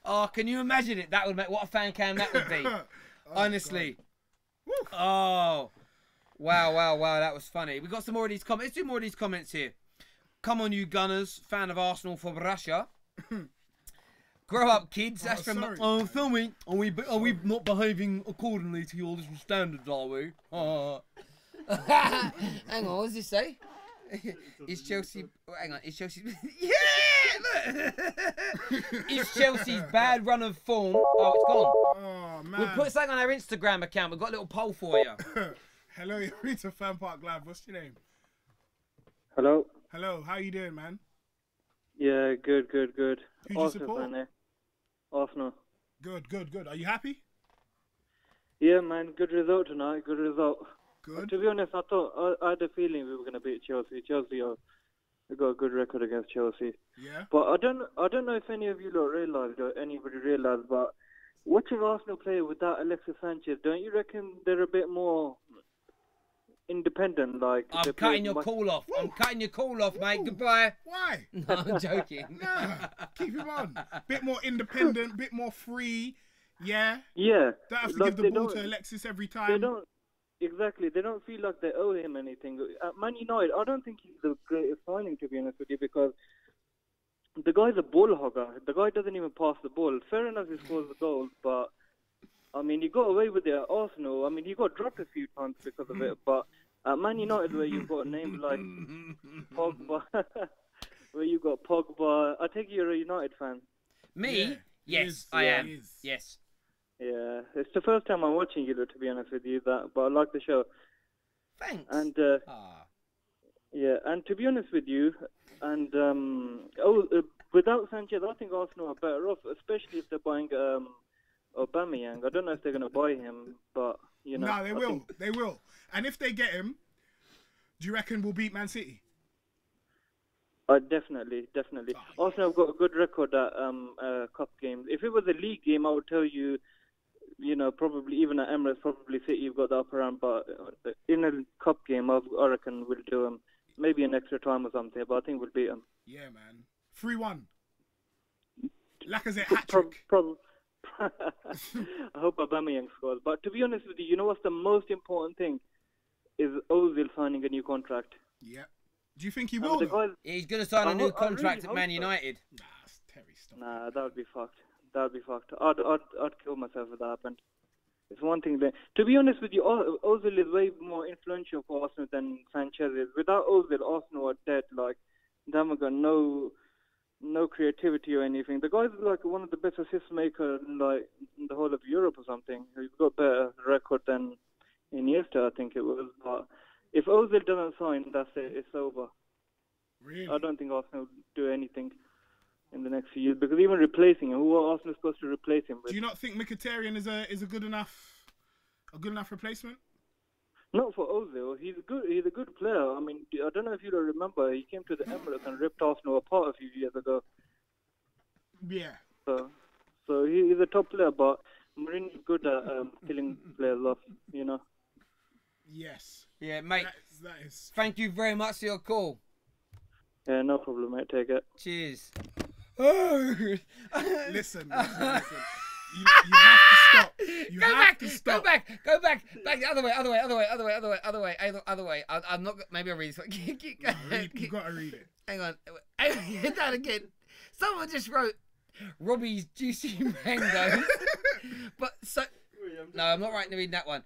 Oh, can you imagine it? That would make what a fan cam that would be. Honestly. Oh, wow, that was funny. We got some more of these comments. Let's do more of these comments here. Come on, you Gunners, fan of Arsenal for Russia. Grow up, kids. That's from. Oh, filming. Are we not behaving accordingly to your little standards? Are we? Hang on. What does this say? Is Chelsea? Hang on. Is Chelsea? Yeah. Look. Is Chelsea's bad run of form? Oh, it's gone. Oh man. We'll put something on our Instagram account. We've got a little poll for you. Hello, you're to FanPark Live. What's your name? Hello. Hello. How you doing, man? Yeah, good. Who do you support? Fan, Arsenal. Good. Are you happy? Yeah, man. Good result tonight. Good result. Good. To be honest, I had a feeling we were going to beat Chelsea. Chelsea we got a good record against Chelsea. Yeah. But I don't know if any of you lot realised or anybody realised, but watching Arsenal play without Alexis Sanchez, don't you reckon they're a bit more independent? Like I'm cutting your call off. I'm cutting your call off, mate. Goodbye. Why? No, I'm joking. Nah, keep him on. Bit more independent, bit more free. Yeah. Yeah. Don't have to give the ball to Alexis every time. They don't. Exactly. They don't feel like they owe him anything. At Man United, I don't think he's the greatest signing, to be honest with you, because the guy's a ball hogger. The guy doesn't even pass the ball. Fair enough, he scores the goals, but I mean, he got away with it at Arsenal. I mean, he got dropped a few times because of it, but at Man United, where you've got names like Pogba, I take you're a United fan. Me? Yeah, yes, I am. Yes. Yeah, it's the first time I'm watching you, to be honest with you. But I like the show. Thanks. And yeah, and to be honest with you, and without Sanchez, I think Arsenal are better off, especially if they're buying Aubameyang. I don't know if they're going to buy him, but you know. No, they will. They will. And if they get him, do you reckon we'll beat Man City? Definitely. Arsenal have got a good record at cup games. If it was a league game, I would tell you, probably even at Emirates, probably City have got the upper hand. But in a cup game, I reckon we'll do them. Maybe an extra time or something, but I think we'll beat them. Yeah, man. 3-1. Lacazette hat-trick. I hope Aubameyang scores. But to be honest with you, you know what's the most important thing? Is Ozil signing a new contract. Yeah. Do you think he will? He's going to sign a new contract at Man United. Nah, it's Terry, stop. Nah, that would be fucked. that'd be fucked. I'd kill myself if that happened. It's one thing that, to be honest with you, Ozil is way more influential for Arsenal than Sanchez is. Without Ozil, Arsenal are dead. Like, they haven't got no creativity or anything. The guy's like one of the best assist makers in the whole of Europe or something. He's got better record than Iniesta, I think it was. But if Ozil doesn't sign, that's it. It's over. Really? I don't think Arsenal will do anything in the next few years, because even replacing him, who are Arsenal supposed to replace him with? Do you not think Mkhitaryan is a good enough replacement? Not for Ozil. He's a good player. I mean, I don't know if you remember, he came to the Emirates and ripped Arsenal apart a few years ago. Yeah. So he's a top player, but Mourinho's good at killing players off, you know. Yes. Yeah, mate. That is. Thank you very much for your call. Yeah, no problem, mate. Take it. Cheers. Listen. You have to stop. You have to stop. Go back. The other way. I'm not. Maybe I'll read this. You gotta read it. Hang on. Hit that again. Someone just wrote Robbie's juicy mango. No, I'm not reading that one.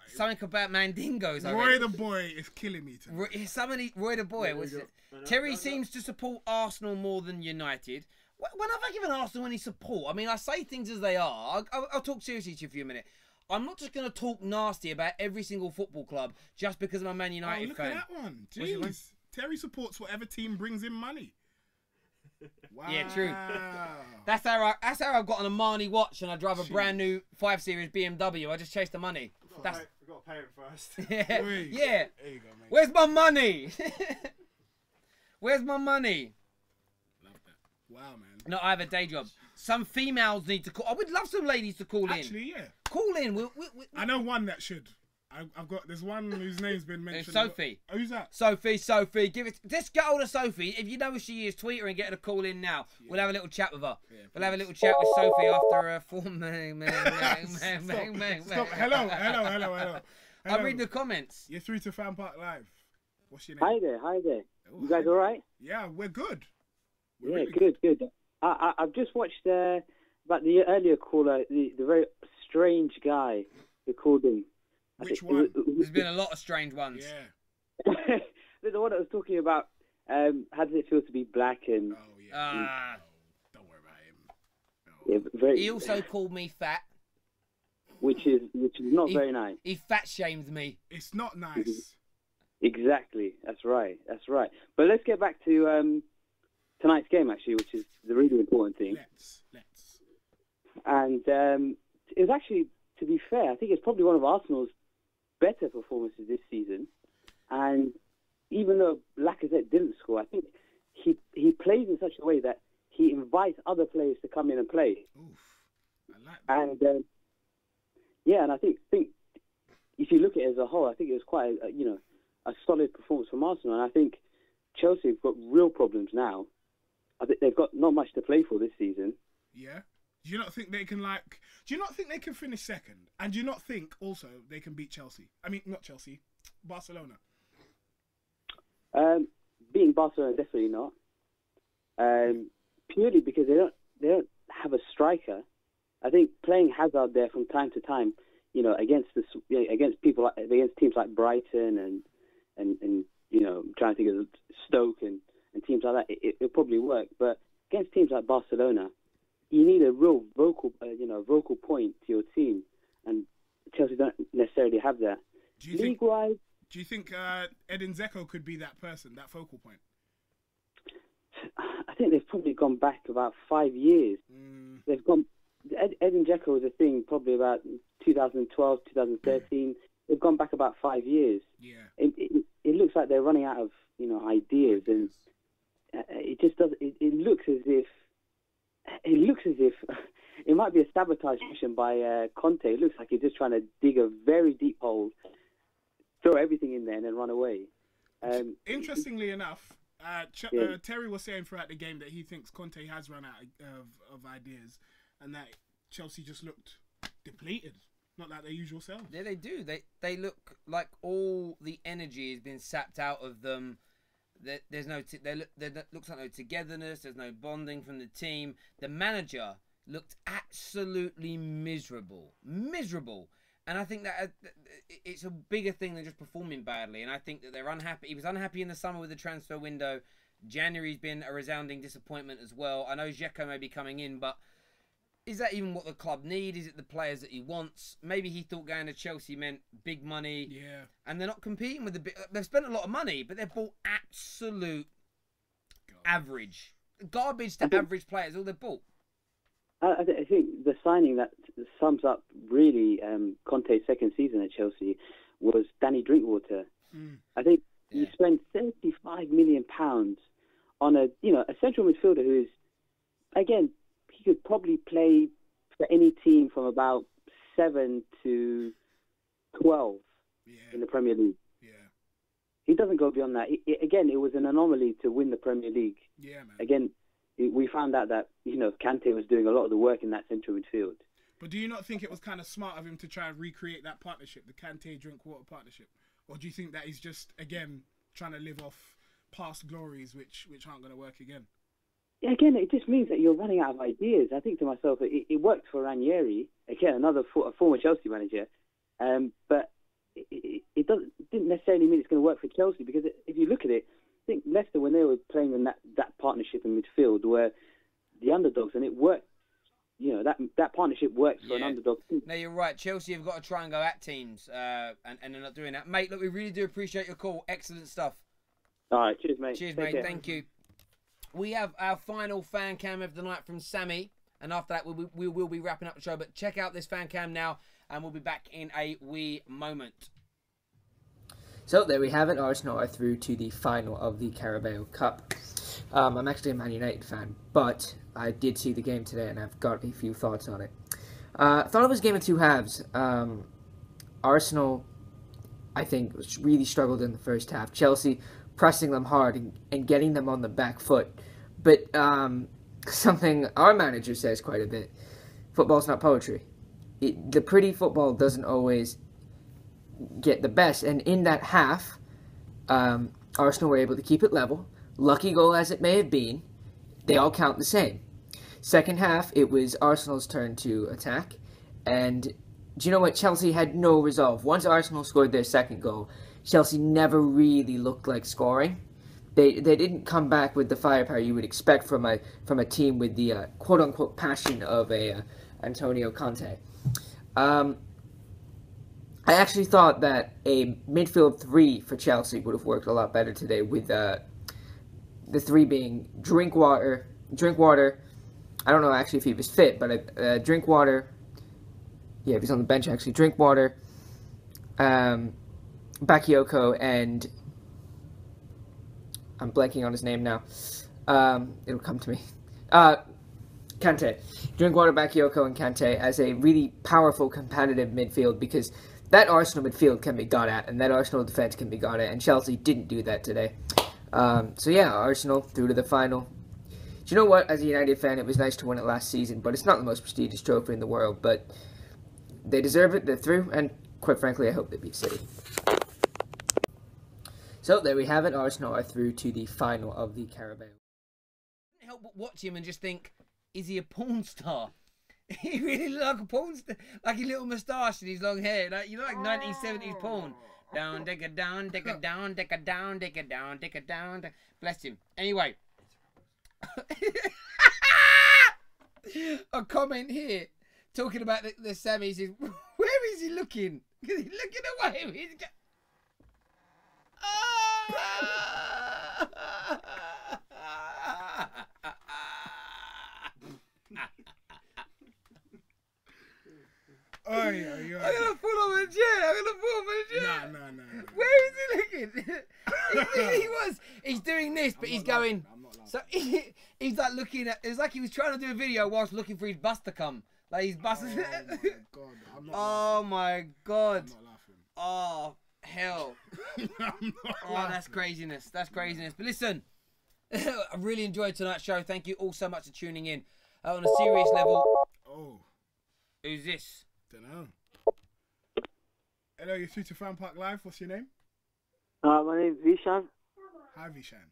Something about mandingos. Roy the boy is killing me today. Roy the boy. Was it? Terry seems to support Arsenal more than United. When have I given Arsenal any support? I mean, I say things as they are. I'll talk seriously to you for a minute. I'm not just going to talk nasty about every single football club just because I'm a Man United fan. Look at that one. Jeez. Terry supports whatever team brings in money. Wow. Yeah, true. That's how I've got an Armani watch and I drive a brand new 5 Series BMW. I just chase the money. We've got to pay him first. Yeah. There you go, mate. Where's my money? Where's my money? Love that. Wow, man. No, I have a day job. Some females need to call. I would love some ladies to call in. Actually, yeah. Call in. I know one that should. There's one whose name's been mentioned. Sophie. Who's that? Sophie. Give it. Just get hold of Sophie. If you know who she is, tweet her and get her to call in now. Yeah. We'll have a little chat with her. Yeah, we'll have a little chat with Sophie after her form. Stop. Hello. I'll read the comments. You're through to FanPark Live. What's your name? Hi there. You guys all right? Yeah, we're good. We're really good. I've just watched about the earlier caller, the very strange guy who called in. Which one? There's been a lot of strange ones. Yeah. The one that was talking about how does it feel to be black and. Oh yeah. Don't worry about him. Yeah, he also called me fat. Which is not very nice. He fat shamed me. It's not nice. Exactly. That's right. But let's get back to tonight's game, actually, which is the really important thing. Let's. And it was actually, to be fair, I think it's probably one of Arsenal's better performances this season. And even though Lacazette didn't score, I think he plays in such a way that he invites other players to come in and play. Oof. I like that. And and I think if you look at it as a whole, I think it was quite a solid performance from Arsenal. And I think Chelsea have got real problems now. I think they've got not much to play for this season. Yeah. Do you not think they can Do you not think they can finish second? And do you not think also they can beat Chelsea? I mean, not Chelsea, Barcelona. Beating Barcelona, definitely not. Purely because they don't have a striker. I think playing Hazard there from time to time, against teams like Brighton and trying to think of Stoke and teams like that, it'll probably work. But against teams like Barcelona, you need a real vocal point to your team, and Chelsea don't necessarily have that. League-wise, do you think Edin Dzeko could be that person, that focal point? I think they've probably gone back about 5 years. They've gone. Edin Dzeko was a thing probably about 2012, 2013. They've gone back about 5 years. Yeah. It looks like they're running out of ideas, and it just does. It looks as if it might be a sabotage mission by Conte. It looks like he's just trying to dig a very deep hole, throw everything in there, and then run away. Interestingly enough, Terry was saying throughout the game that he thinks Conte has run out of ideas, and that Chelsea just looked depleted, not like their usual selves. Yeah, they do. They look like all the energy has been sapped out of them. There's no. There looks like no togetherness. There's no bonding from the team. The manager looked absolutely miserable. Miserable. And I think that it's a bigger thing than just performing badly. And I think that they're unhappy. He was unhappy in the summer with the transfer window. January's been a resounding disappointment as well. I know Dzeko may be coming in, but is that even what the club need? Is it the players that he wants? Maybe he thought going to Chelsea meant big money. Yeah. And they're not competing with the big... They've spent a lot of money, but they've bought absolute average. Garbage to average players, all they've bought. I think the signing that sums up really Conte's second season at Chelsea was Danny Drinkwater. I think you spent £35 million on a central midfielder who is, again, he could probably play for any team from about 7 to 12 in the Premier League. He doesn't go beyond that. Again, it was an anomaly to win the Premier League. Yeah, man. Again, we found out that Kante was doing a lot of the work in that central midfield. But do you not think it was kind of smart of him to try and recreate that partnership, the Kante-Drinkwater partnership? Or do you think that he's just, again, trying to live off past glories which aren't going to work again? Yeah, again, it just means that you're running out of ideas. I think to myself, it worked for Ranieri, again, a former Chelsea manager, but it didn't necessarily mean it's going to work for Chelsea, because if you look at it, I think Leicester, when they were playing in that partnership in midfield, were the underdogs, and it worked. That partnership works for an underdog team. No, you're right. Chelsea have got to try and go at teams, and they're not doing that. Mate, look, we really do appreciate your call. Excellent stuff. All right, cheers, mate. Cheers, Take mate. care. Thank you. We have our final fan cam of the night from Sammy, and after that, we will be wrapping up the show. But check out this fan cam now, and we'll be back in a wee moment. So there we have it. Arsenal are through to the final of the Carabao Cup. I'm actually a Man United fan, but I did see the game today, and I've got a few thoughts on it. Thought it was a game of two halves. Arsenal, I think, really struggled in the first half. Chelsea pressing them hard and getting them on the back foot. But something our manager says quite a bit, football's not poetry. The pretty football doesn't always get the best. And in that half, Arsenal were able to keep it level. Lucky goal as it may have been, they all count the same. Second half, it was Arsenal's turn to attack. And do you know what? Chelsea had no resolve. Once Arsenal scored their second goal, Chelsea never really looked like scoring. They didn't come back with the firepower you would expect from a team with the quote-unquote passion of a Antonio Conte. I actually thought that a midfield three for Chelsea would have worked a lot better today, with the three being Drinkwater. I don't know actually if he was fit, but Drinkwater. Yeah, he was on the bench actually. Drinkwater, Bakayoko, and I'm blanking on his name now. It'll come to me. Kante. Drinkwater, Bakayoko, and Kante as a really powerful, competitive midfield, because that Arsenal midfield can be got at, and that Arsenal defense can be got at, and Chelsea didn't do that today. So yeah, Arsenal through to the final. Do you know what? As a United fan, it was nice to win it last season, but it's not the most prestigious trophy in the world. But they deserve it. They're through, and quite frankly, I hope they beat City. So there we have it. Arsenal are through to the final of the Carabao. I couldn't help but watch him and just think, is he a porn star? He really looked like a porn star, like his little moustache and his long hair. Like, you know, like 1970s porn. Down, digga down, digga down, digga down, digga down, digga down. Bless him. Anyway. A comment here talking about the Sammy says, where is he looking? He's looking away. He's I'm gonna fall off a chair. No. Where is he looking? He really was. He's doing this, but he's going. So he's like looking at. It's like he was trying to do a video whilst looking for his bus to come. Like his bus. Oh my god. I'm not laughing. Oh hell. Oh, that's craziness. That's craziness. But listen, I really enjoyed tonight's show. Thank you all so much for tuning in. On a serious level. Oh. Who's this? Dunno. Hello, you're through to FanPark Live. What's your name? My name's Vishan. Hi, Vishan.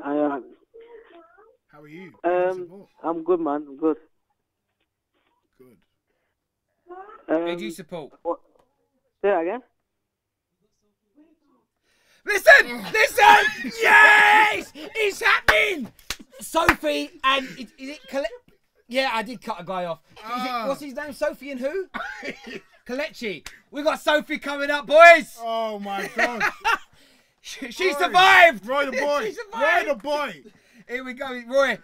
I How are you? I'm good, man. I'm good. Good. Who do you support? Say that again. Listen! Listen! Yes! It's happening! Sophie and... Is it... Yeah, I did cut a guy off. What's his name? Sophie and who? Kalechi. We got Sophie coming up, boys! Oh, my God. She survived! Roy the boy. She survived. Roy the boy. Here we go. Roy.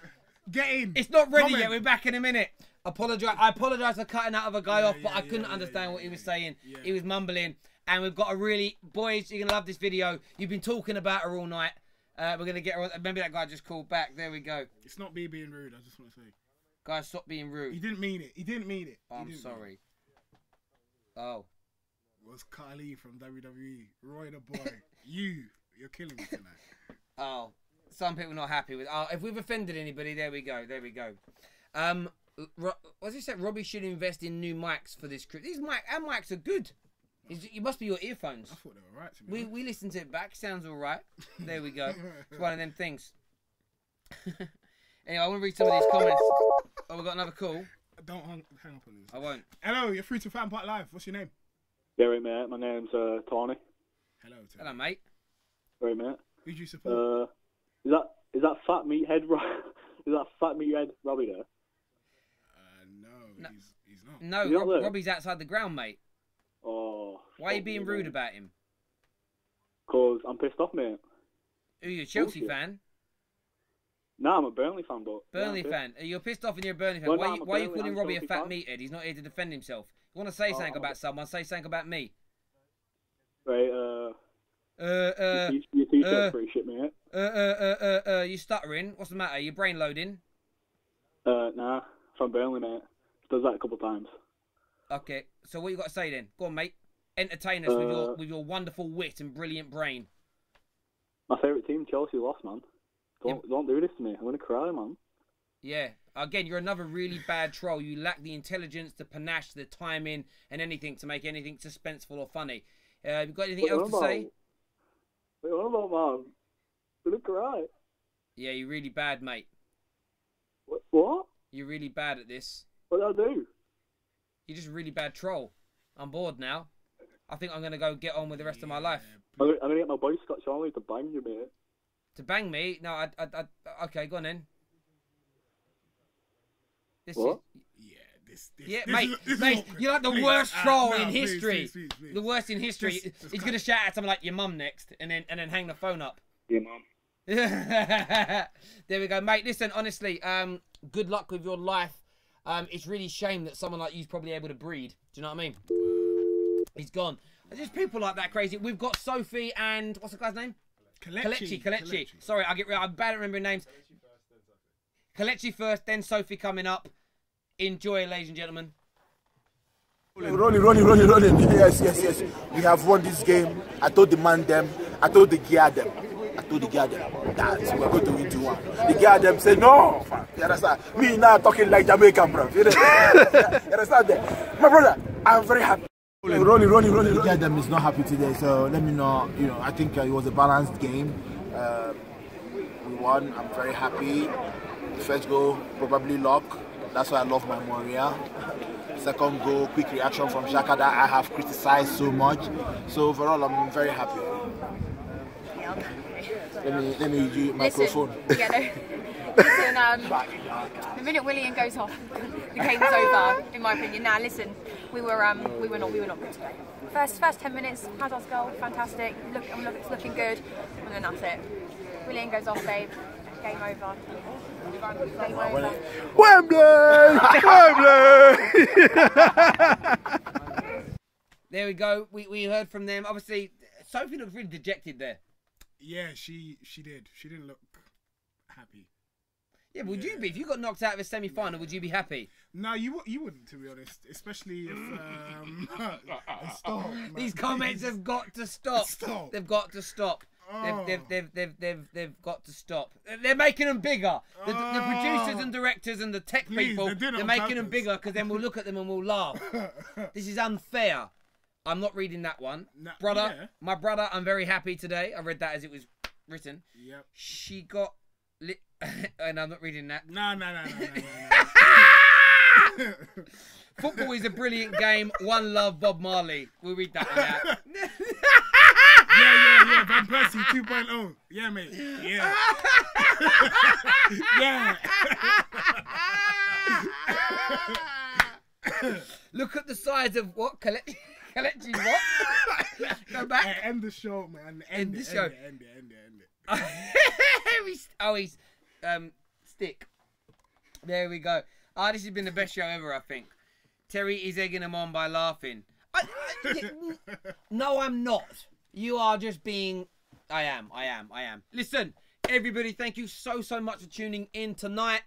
Get in. It's not ready yet. We're back in a minute. I apologise for cutting out of a guy off, but I couldn't understand what he was saying. He was mumbling. And we've got a really... Boys, you're going to love this video. You've been talking about her all night. We're going to get her... Maybe that guy just called back. There we go. It's not me being rude. I just want to say. Guys, stop being rude. He didn't mean it. He didn't mean it. Oh, I'm sorry. Oh. It was Kali from WWE. Roy the boy. You're killing me tonight. Oh. Some people not happy with... Oh, if we've offended anybody, there we go. There we go. What's he said? Robbie should invest in new mics for this crew. Our mics are good. You must be your earphones. I thought they were right to me. We listened to it back. Sounds all right. There we go. It's one of them things. Anyway, I want to read some of these comments. Oh, we got another call. Don't hang up on this. I won't. Hello, you're through to FanPark Live. What's your name? Yeah, right, mate. My name's Tony. Hello, Tony. Hello, mate. Right, mate. Who do you support? Is that fat meathead? Is that fat meathead Robbie there? No, he's not. No, He's not there? Robbie's outside the ground, mate. Oh. Why are you being rude about him? Because I'm pissed off, mate. Are you a Chelsea Bullshit. fan? No, I'm a Burnley fan, but... Burnley yeah, fan. You're pissed off and you're a Burnley fan. No, why no, are you I'm a calling Burnley- I'm Robbie a Chelsea fat fan. meathead? He's not here to defend himself. You want to say something about someone, say something about me. Right, Your t-shirt's pretty shit, mate. You stuttering? What's the matter? You brain loading? Nah, from Burnley, mate. Does that a couple of times. Okay, so what you got to say then? Go on, mate. Entertain us with your wonderful wit and brilliant brain. My favourite team, Chelsea, lost, man. Don't do this to me. I'm going to cry, man. Yeah. Again, you're another really bad troll. You lack the intelligence, the panache, the timing, and anything to make anything suspenseful or funny. Have you got anything else to say? Wait, what about, man? I'm going to cry. Yeah, you're really bad, mate. What? You're really bad at this. What did I do? You're just a really bad troll. I'm bored now. I think I'm going to go get on with the rest of my life. I'm going to get my boy Scott Charlie to bang you, mate. To bang me? No, okay, go on then. What? Mate, you're like the worst troll in history. Please. The worst in history. He's going to shout at someone like your mum next and then hang the phone up. Yeah, mum. There we go, mate. Listen, honestly, good luck with your life. It's really a shame that someone like you's probably able to breed. Do you know what I mean? He's gone. There's just people like that crazy. We've got Sophie and what's the guy's name? Kalechi. Sorry, I'm bad at remembering names. Kalechi first, then Sophie coming up. Enjoy, ladies and gentlemen. Rolling. Yes. We have won this game. I told the man them. I told the gear them that we're going to win 2-1. The gear them say no. You understand? Me now talking like Jamaican, bro. You understand that? My brother, I'm very happy. Rolling. The gear them is not happy today, so let me know. I think it was a balanced game. We won. I'm very happy. First goal, probably luck. That's why I love my Moria. Second goal, quick reaction from Xhaka that I have criticized so much. So overall, I'm very happy. Yeah, I'm happy. Let me use your microphone. Listen, the minute Willian goes off, the game's over, in my opinion. Now, listen, we were not good today. First 10 minutes, Hazard's goal, fantastic. It's looking good, and then that's it. Willian goes off, babe. Game over. Game over. Wembley! There we go. We heard from them. Obviously, Sophie looked really dejected there. Yeah, she did. She didn't look happy. Yeah, would you be? If you got knocked out of a semi-final, would you be happy? No, you wouldn't, to be honest. Especially if... stop, These comments have got to stop. They've got to stop. Oh. They've got to stop. They're making them bigger. The producers and directors and the tech people, they're making them bigger because then we'll look at them and we'll laugh. This is unfair. I'm not reading that one. Brother, yeah. My brother, I'm very happy today. I read that as it was written. Yep. She got lit. And I'm not reading that. No. Football is a brilliant game. One love, Bob Marley. We'll read that one out. Yeah. Van Persie 2.0. Yeah, mate. Yeah. Yeah. Look at the size of what? Collecting what? Go back. Hey, end the show, man. End the show. End it. He's stick. There we go. This has been the best show ever, I think. Terry is egging him on by laughing. No, I'm not. You are just being... I am. Listen, everybody, thank you so much for tuning in tonight.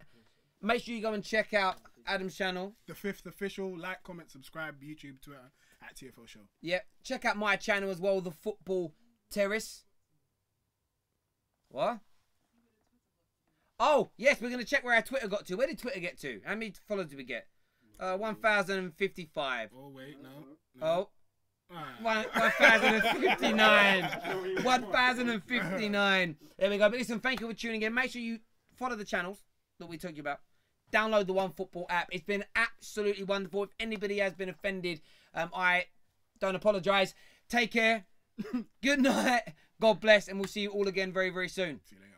Make sure you go and check out Adam's channel. The 5th Official. Like, comment, subscribe, YouTube, Twitter, at TFO Show. Yeah. Check out my channel as well, The Football Terrace. What? Oh, yes, we're going to check where our Twitter got to. Where did Twitter get to? How many followers did we get? 1,055. Oh, wait, no. Oh. 1,059. 1,059. There we go. But listen, thank you for tuning in. Make sure you follow the channels that we talked about. Download the OneFootball app. It's been absolutely wonderful. If anybody has been offended, I don't apologise. Take care. Good night. God bless. And we'll see you all again very, very soon. See you later.